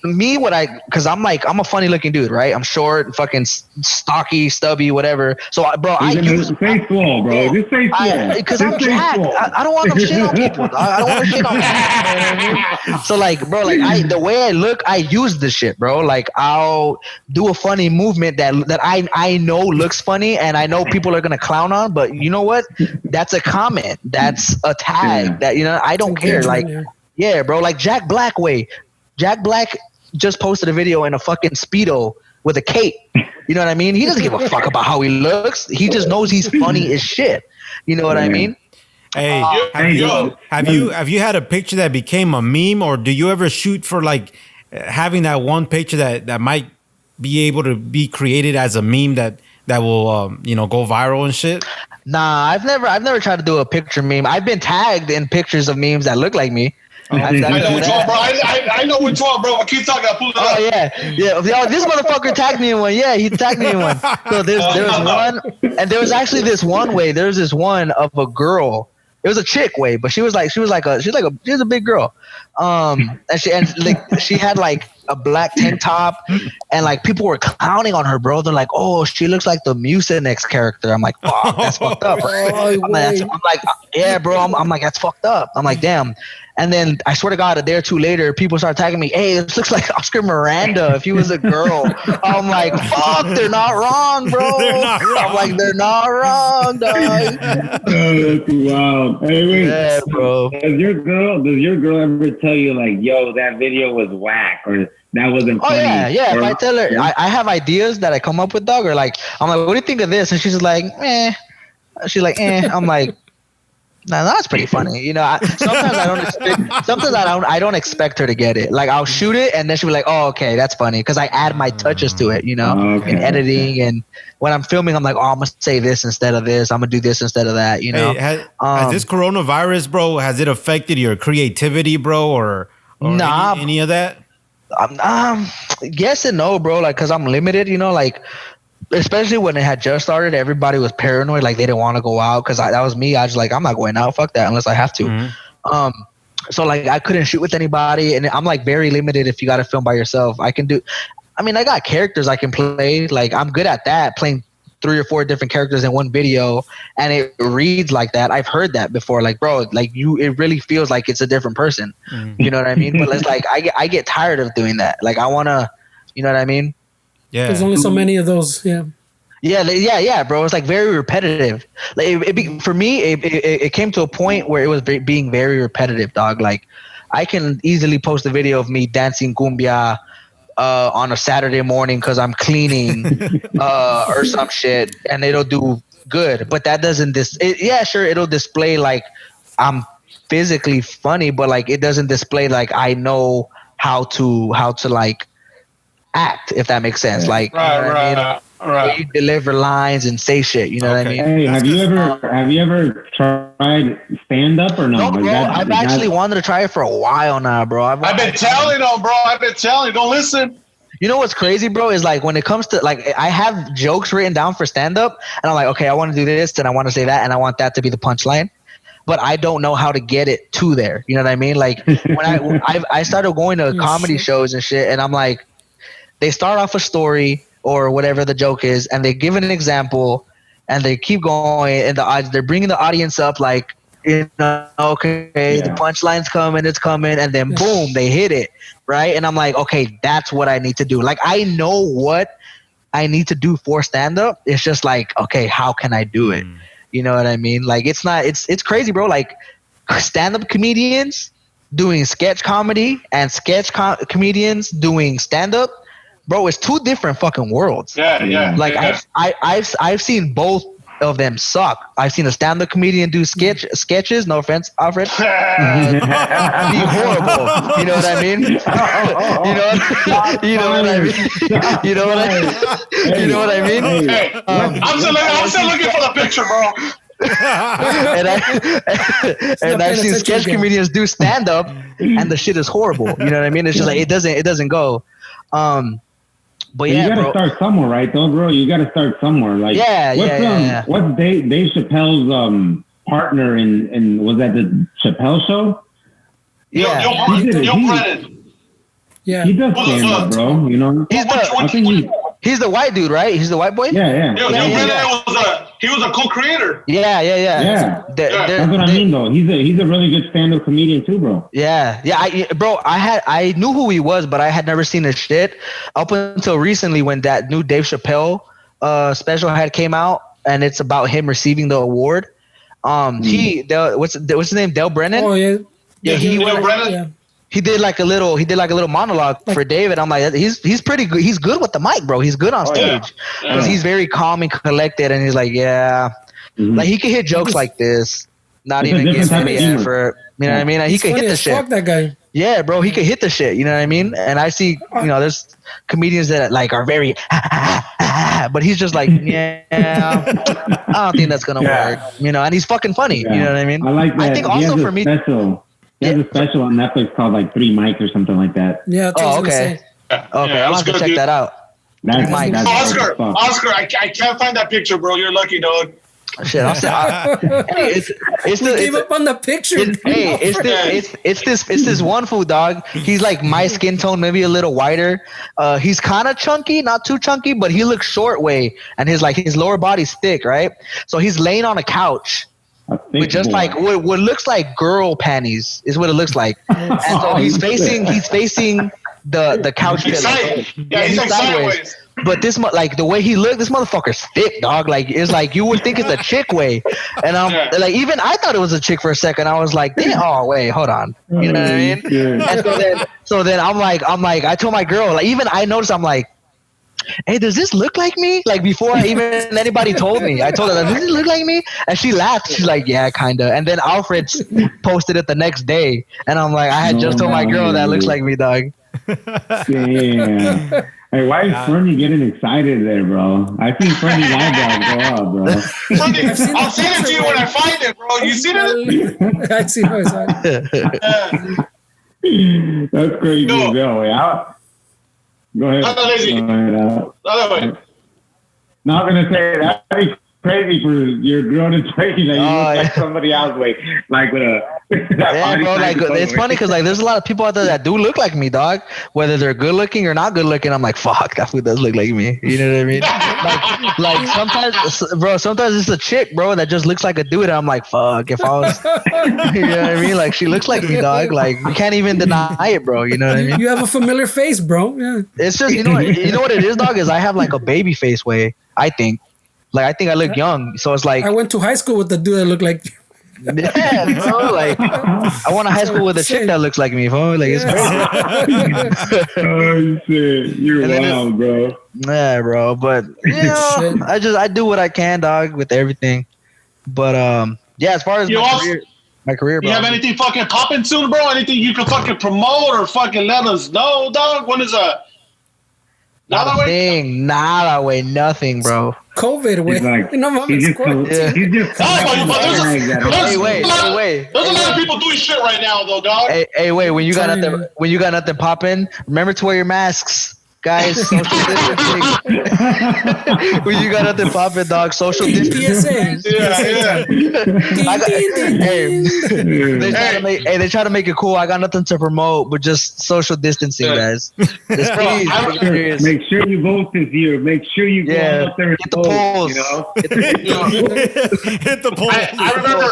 Me, because I'm a funny looking dude, right? I'm short, fucking stocky, stubby, whatever. So, bro, face wall, bro. Just face wall. Because I'm jacked. I don't want them shit on people. I don't want to shit on people. You know what I mean? So, like, bro, like the way I look, I use the shit, bro. Like, I'll do a funny movement that I know looks funny, and I know people are gonna clown on. But you know what? That's a comment. That's a tag. That I don't care. Like, yeah, bro. Like Jack Black way. Jack Black just posted a video in a fucking Speedo with a cape. You know what I mean? He doesn't give a fuck about how he looks. He just knows he's funny as shit. You know what I mean? Hey, have you had a picture that became a meme, or do you ever shoot for like having that one picture that might be able to be created as a meme that will go viral and shit? Nah, I've never tried to do a picture meme. I've been tagged in pictures of memes that look like me. I know which one, bro. I know which one, bro. But keep talking. Pull it up. Oh yeah. Yo, this motherfucker tagged me in one. Yeah, he tagged me in one. So there was one, and there was actually this one way. There was this one of a girl. It was a chick way, but she was a big girl. And she had like a black tank top, and like people were clowning on her, bro. They're like, "Oh, she looks like the Mucinex character." I'm like, "Fuck, that's fucked up." I'm like, "Yeah, bro." I'm like, "That's fucked up." I'm like, "Damn." And then I swear to God, a day or two later, people start tagging me. Hey, this looks like Oscar Miranda if he was a girl. I'm like, fuck, they're not wrong, bro. They're not wrong. I'm like, they're not wrong, dog. Oh, that's wild. Hey, wait. Yeah, bro. Does your girl ever tell you like, yo, that video was whack, or that wasn't funny? Oh yeah. Or, if I tell her, I have ideas that I come up with, dog, or like, I'm like, what do you think of this? And she's like, eh. She's like, eh. I'm like, nah, that's pretty funny. Sometimes I don't expect her to get it. Like I'll shoot it and then she'll be like, "Oh, okay, that's funny," because I add my touches to it. In editing and when I'm filming, I'm like, "Oh, I'm gonna say this instead of this. I'm gonna do this instead of that." Hey, has this coronavirus, bro? Has it affected your creativity, bro, or nah, any of that? Yes and no, bro. Like, cause I'm limited. Like. Especially when it had just started, everybody was paranoid, like they didn't want to go out. Because that was me. I was like, I'm not going out. Fuck that, unless I have to. Mm-hmm. So like, I couldn't shoot with anybody, and I'm like very limited. If you got to film by yourself, I got characters I can play. Like I'm good at that, playing 3 or 4 different characters in one video, and it reads like that. I've heard that before. Like, bro, like it really feels like it's a different person. Mm-hmm. You know what I mean? But it's like I get tired of doing that. Like I wanna, you know what I mean? Yeah. There's only so many of those. Yeah. Yeah, bro. It's like very repetitive. Like for me, it came to a point where it was being very repetitive, dog. Like I can easily post a video of me dancing cumbia on a Saturday morning because I'm cleaning or some shit, and it'll do good. But that doesn't it'll display like I'm physically funny, but like it doesn't display like I know how to like act, if that makes sense. Like right. You deliver lines and say shit, you know what I mean? Hey, have you ever tried stand up or no? No, bro. I've actually wanted to try it for a while now, bro. I've been telling them, bro. Don't listen. You know what's crazy, bro, is like when it comes to like I have jokes written down for stand up and I'm like, okay, I want to do this and I want to say that and I want that to be the punchline. But I don't know how to get it to there. You know what I mean? Like when I started going to comedy shows and shit, and I'm like, they start off a story or whatever the joke is, and they give an example, and they keep going, and they're bringing the audience up like You know, okay, the punchline's coming, it's coming, and then boom, they hit it, right? And I'm like, okay, that's what I need to do. Like, I know what I need to do for stand up. It's just like, okay, how can I do it? You know what I mean? Like, it's crazy, bro. Like, stand up comedians doing sketch comedy and comedians doing stand up, bro, it's two different fucking worlds. Yeah. Like, I've seen both of them suck. I've seen a stand-up comedian do sketches. No offense, Alfred. Be horrible. You know what I mean? You know what I mean? You know what I mean? Hey, I'm still looking for the picture, bro. and I've seen sketch comedians do stand-up, and the shit is horrible. You know what I mean? It's just like it doesn't go. But you yeah, gotta bro. start somewhere, right? Though, bro, you gotta start somewhere. Like, what's Dave Chappelle's partner in was that the Chappelle show? Yeah, he does stand up, bro. You know, he's the white dude, right? He's the white boy. He was a co-creator. Yeah. That's what I mean, though. He's a really good stand-up comedian too, bro. Yeah. I knew who he was, but I had never seen his shit up until recently when that new Dave Chappelle special had came out, and it's about him receiving the award. What's his name? Dale Brennan. Oh yeah. Dale Brennan. Yeah. He did like a little monologue for David. I'm like, he's pretty good. He's good with the mic, bro. He's good on stage because he's very calm and collected. And he's like, like he can hit jokes like this, not even give me effort. You know what I mean? He can hit the shit. Fuck that guy. Yeah, bro, he can hit the shit. You know what I mean? And I see, there's comedians that like are very, but he's just like, I don't think that's gonna work. And he's fucking funny. You know what I mean? I like that. I think also for me. He has a special on Netflix called like 3 Mics or something like that. Yeah. Okay. I'll have to check that out. Oscar, I can't find that picture, bro. You're lucky, dog. Shit, I'll say. Gave up on the picture. It's this one fool, dog. He's like my skin tone, maybe a little whiter. He's kind of chunky, not too chunky, but he looks short way, and his lower body's thick, right? So he's laying on a couch. With just like what looks like girl panties is what it looks like, and so he's facing the couch pillow. He's like sideways. But the way he looked, this motherfucker's thick, dog. Like it's like you would think it's a chick way, and I'm like even I thought it was a chick for a second. I was like, oh wait, hold on, you know what I mean? And so then I'm like, I told my girl, like even I noticed, I'm like, hey, does this look like me? Like before even anybody told me, I told her, does this look like me? And she laughed. She's like, yeah, kind of. And then Alfred posted it the next day. And I'm like, I had just told my girl that looks like me, dog. Damn. Hey, why is Fernie getting excited there, bro? I see Fernie's eyebrows go up, bro. I'll send it to you when I find it, bro. You see that? I see how it's That's crazy. Go ahead. No, I'm gonna say that'd be crazy for your girl to tell you that you look like somebody else, like with a. Yeah, bro. Like it's funny because like there's a lot of people out there that do look like me, dog. Whether they're good looking or not good looking, I'm like, fuck, that fool does look like me. You know what I mean? like sometimes it's a chick, bro, that just looks like a dude. And I'm like, fuck, if I was, you know what I mean? Like she looks like me, dog. Like you can't even deny it, bro. You know what I mean? You have a familiar face, bro. Yeah. It's just you know what it is, dog. Is I have like a baby face way. I think I look young, so it's like I went to high school with the dude that looked like. Yeah, bro. Like I went to high school with a chick that looks like me, bro. Like it's crazy. Oh shit, you're wild, bro. Yeah, bro. But I do what I can, dog, with everything. But as far as my career, bro. You have anything fucking popping soon, bro? Anything you can fucking promote or fucking let us know, dog? When is Nada way, nothing, bro. COVID way. Wait. There's a lot of people doing shit right now, though, dog. Hey, wait. When you got nothing popping, remember to wear your masks, guys. Social distancing. When you got nothing popping, dog. Social distancing. They try to make it cool. I got nothing to promote, but just social distancing, guys. Make sure you vote this year. Make sure you go out there and hit the polls. You know? Hit the polls. I remember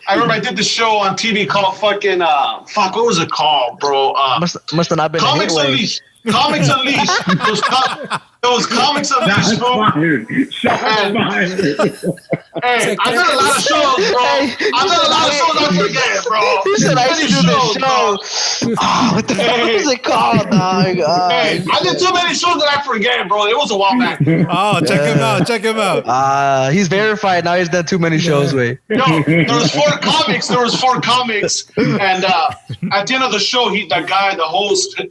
I remember I did the show on TV called fucking what was it called, bro? Must have not been Comics a hit Unleashed. Comics Unleashed. It was Comics Unleashed, bro. Shots fired. Hey, I did a lot of shows, bro. I did a lot of shows I forget, bro. He said I used to do this show. Oh, what the fuck is it called, dog? Hey, I did too many shows that I forget, bro. It was a while back. Oh, check him out. Check him out. He's verified now. He's done too many shows, wait. No, there was four comics. And at the end of the show, the host,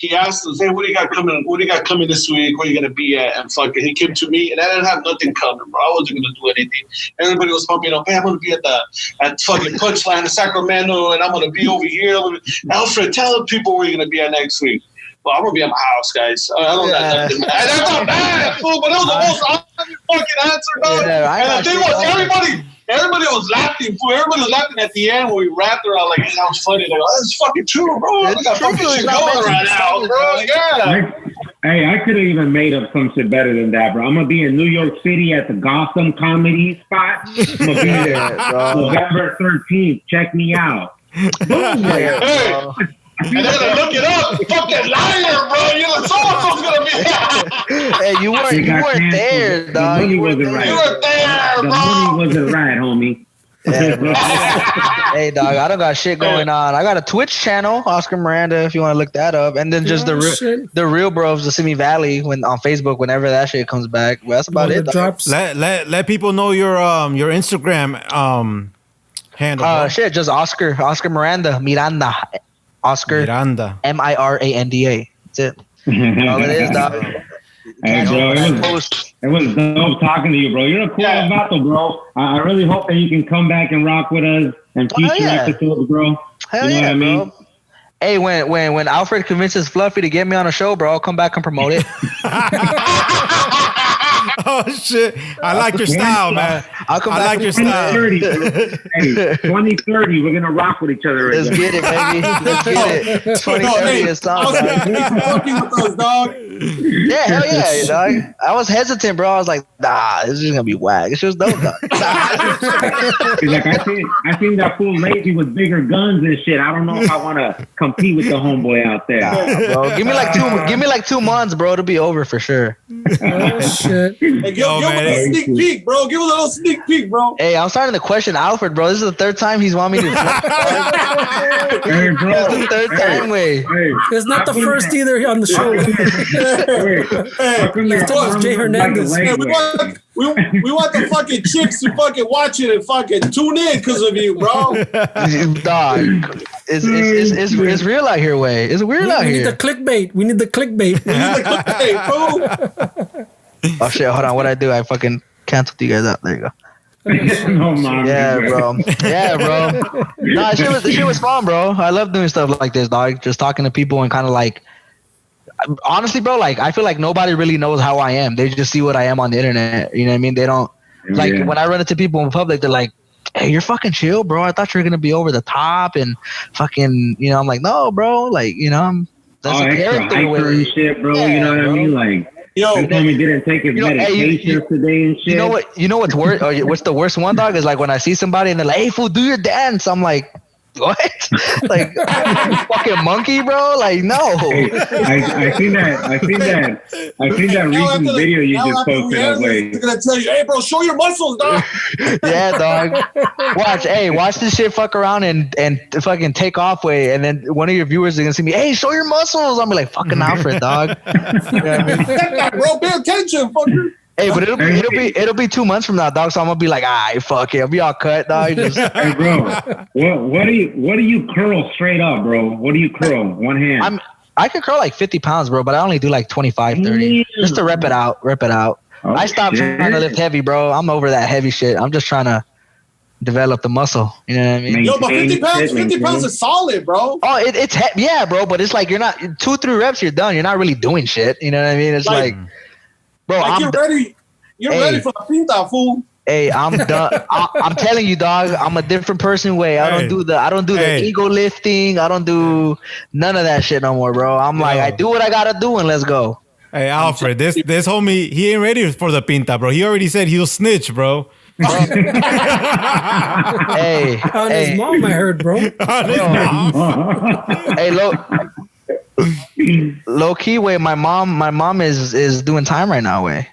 he asked us, "Hey, what do you got coming? What do you got coming this week? Where are you gonna be at?" And fucking, he came to me, and I didn't have nothing coming, bro. I wasn't gonna do anything. Everybody was pumping up. Hey, I'm gonna be at fucking Punchline in Sacramento, and I'm gonna be over here. Alfred, tell the people where you're gonna be at next week. Well, I'm gonna be at my house, guys. I don't got nothing. And that's not bad, fool, but it was the most obvious fucking answer, dog. And the thing was, everybody was laughing, fool. Everybody was laughing at the end when we wrapped around like, that was funny. Like, oh, that's fucking true, bro. I got fucking shit going right now, bro. Yeah. Hey, I could have even made up some shit better than that, bro. I'm gonna be in New York City at the Gotham Comedy Spot. I'm gonna be there, November 13th. Check me out. Boom, hey. And then I look it up. Fucking liar, bro. You know, someone's gonna be. Hey, you weren't there, dog. You weren't there, bro. The money wasn't right, homie. Yeah, bro. Hey, dog, I don't got shit going on. I got a Twitch channel, Oscar Miranda, if you want to look that up, and then just the real bros, the Simi Valley, when on Facebook, whenever that shit comes back. Well, that's about it. Drops. Let people know your Instagram handle. Shit, just Oscar Miranda. Oscar Miranda. Miranda. That's it. All it is, dog. Hey, bro, it was dope talking to you, bro. You're a cool vato, bro. I really hope that you can come back and rock with us and future episodes, bro. Hell you know what I mean? Bro. Hey, when Alfred convinces Fluffy to get me on a show, bro, I'll come back and promote it. Oh shit! I like your style, man. I'll come I back like your style. 2030, we're gonna rock with each other. Let's get it, baby. Let's get it. 2030 is time. Fucking with those, dog. Yeah, hell yeah, dog. I was hesitant, bro. I was like, nah, this is gonna be whack. It's just dope, dog. Like I seen that fool lazy with bigger guns and shit. I don't know if I want to compete with the homeboy out there. Bro, give me like 2 months, bro. It'll be over for sure. Oh shit! Hey, give us a sneak peek, bro. Give us a little sneak peek, bro. Hey, I'm starting to question Alfred, bro. This is the third time he's want me to. Hey, bro. This is the third time, way. Hey, It's not the first either on the show. Let's talk about Jay Hernandez. Hey, we want the fucking chicks to fucking watch it and fucking tune in because of you, bro. Dog, it's real out here, way. It's weird out We need here. the clickbait. We need the clickbait. Hey, bro. Oh shit! Hold on. What I do? I fucking canceled you guys out. There you go. No, mom. Yeah, bro. Yeah, bro. Nah, the shit was fun, bro. I love doing stuff like this, dog. Just talking to people and kind of like, honestly, bro. Like, I feel like nobody really knows how I am. They just see what I am on the internet. You know what I mean? They don't like when I run into people in public. They're like, "Hey, you're fucking chill, bro. I thought you were gonna be over the top and fucking." You know, I'm like, "No, bro. Like, you know, that's a extra character hyper and shit, bro. You know what I mean? Like. Yo, he told me didn't take his medication today and shit. You know what's worse? What's the worst one, dog? Is like when I see somebody and they're like, "Hey, fool, do your dance." I'm like, "What? Like, fucking monkey, bro? Like, no." Hey, I seen that recent video you just posted. I was like, they're gonna tell you, "Hey, bro, show your muscles, dog." Yeah, dog. Watch this shit fuck around and fucking take off way, and then one of your viewers is gonna see me. Hey, show your muscles. I'm like, fucking Alfred, dog. You know what I mean? Bro, pay attention, fucker. Hey, but it'll be 2 months from now, dog. So I'm gonna be like, fuck it. I'll be all cut, dog. Hey, bro, what do you curl straight up, bro? What do you curl? One hand. I could curl like 50 pounds, bro, but I only do like 25, 30 just to rep it out. Oh, I stopped trying to lift heavy, bro. I'm over that heavy shit. I'm just trying to develop the muscle. You know what I mean? Yo, but 50 pounds is solid, bro. Oh, it's yeah, bro. But it's like you're not 2-3 reps, you're done. You're not really doing shit. You know what I mean? It's like bro, like you're ready. You're ready for the pinta, fool. Hey, I'm done. I'm telling you, dog. I'm a different person. Way I don't do the ego lifting. I don't do none of that shit no more, bro. I'm like, I do what I gotta do, and let's go. Hey, Alfred, this homie, he ain't ready for the pinta, bro. He already said he'll snitch, bro. Hey, On hey, his mom, I heard, bro. hey, low key, way. My mom is doing time right now, way.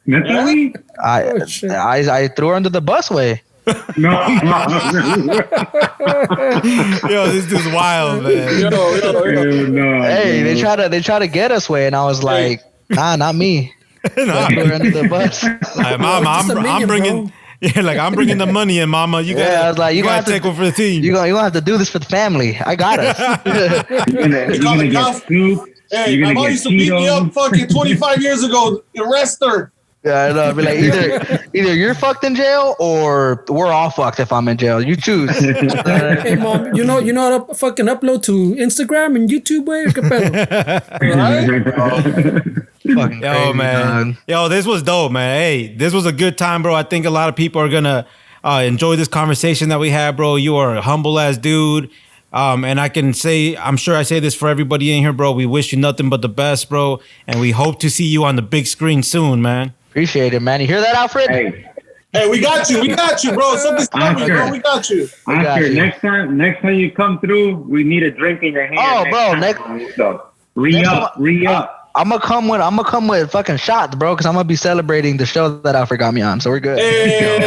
Mentally? Oh, shit. I threw her under the bus, way. No. Yo, this dude's wild, man. Yo. No, Hey, bro. they try to get us, way, and I was like, nah, not me. Nah, I threw her under the bus. like, Mama, Just a I'm minion, bringing. bro. Yeah, like I'm bringing the money in, Mama. You gotta, Yeah, I was like, you you gotta gonna have take to- one for the team. You gonna have to do this for the family. I got us. You're gonna get scoop. Hey, You're my gonna mom get used to beat me Cheetos. up fucking 25 years ago. Arrest her. Yeah, I know. I'd be like, either you're fucked in jail or we're all fucked if I'm in jail. You choose. Hey, mom, you know how to fucking upload to Instagram and YouTube, way? ¿Qué pedo? Fucking Yo, crazy, man. dog. Yo, this was dope, man. Hey, this was a good time, bro. I think a lot of people are gonna enjoy this conversation that we had, bro. You are a humble ass dude. And I can say, I'm sure I say this for everybody in here, bro. We wish you nothing but the best, bro. And we hope to see you on the big screen soon, man. Appreciate it, man. You hear that, Alfred? Hey, We got you, bro. Something's coming, bro. We got you. got Oscar, you. next time you come through, we need a drink in your hand. Oh, bro, time. So, re up. I'm gonna come with fucking shots, bro, because I'm gonna be celebrating the show that Alfred got me on. So we're good. Hey, hell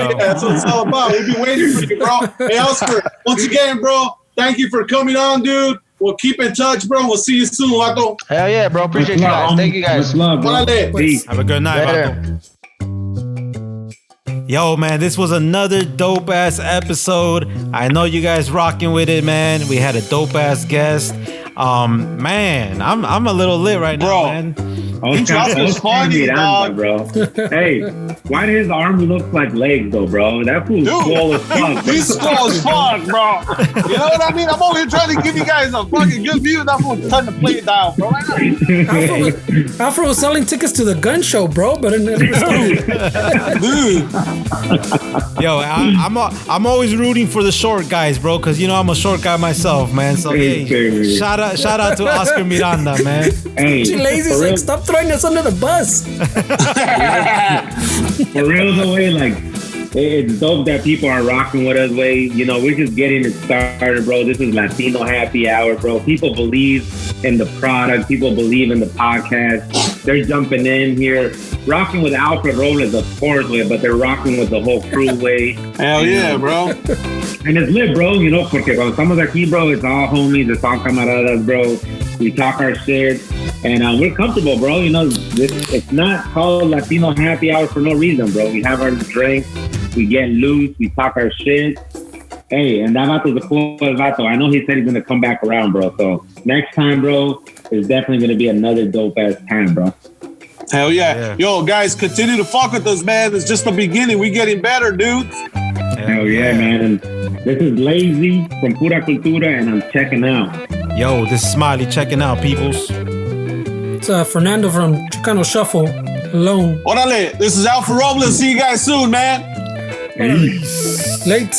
yeah, that's what it's all about. We'll be waiting for you, bro. Hey, Oscar, once again, bro, thank you for coming on, dude. We'll keep in touch, bro. We'll see you soon, Vato. Hell yeah, bro. Appreciate you guys. Thank you guys. Much love, bro. Órale. Peace. Have a good night, Later. Vato. Yo, man, this was another dope ass episode. I know you guys rocking with it, man. We had a dope ass guest. Man, I'm a little lit right now, Bro. man. Oscar's funny, dog. bro. Hey, why do his arms look like legs, though, bro? That fool's swole as fuck. He's slow as fuck, bro. You know what I mean? I'm over here trying to give you guys a fucking good view. That fool's trying to play it down, bro. Alfred was selling tickets to the gun show, bro, but it never started. Dude. Yo, I'm always rooting for the short guys, bro, because you know I'm a short guy myself, man. So hey, shout out to Oscar Miranda, man. Hey, She lazy, for like, real, stop throwing us under the bus. for real though, way, like, it's dope that people are rocking with us, way. You know, we're just getting it started, bro. This is Latino Happy Hour, bro. People believe in the product. People believe in the podcast. They're jumping in here, rocking with Alfred Robles, of course, way, but they're rocking with the whole crew, way. Hell yeah, bro. And it's lit, bro, you know, porque cuando estamos aquí, bro, it's all homies, it's all camaradas, bro. We talk our shit, and we're comfortable, bro. You know, it's not called Latino Happy Hour for no reason, bro. We have our drinks, we get loose, we talk our shit. Hey, and that vato's a cool vato. I know he said he's going to come back around, bro. So next time, bro, is definitely going to be another dope-ass time, bro. Hell yeah. Yo, guys, continue to fuck with us, man. It's just the beginning. We getting better, dude. Hell yeah, man. And this is Lazy from Pura Cultura, and I'm checking out. Yo, this is Smiley checking out, peoples. It's Fernando from Chicano Shuffle, alone. Órale. This is Alfred Robles. See you guys soon, man. Peace. Late.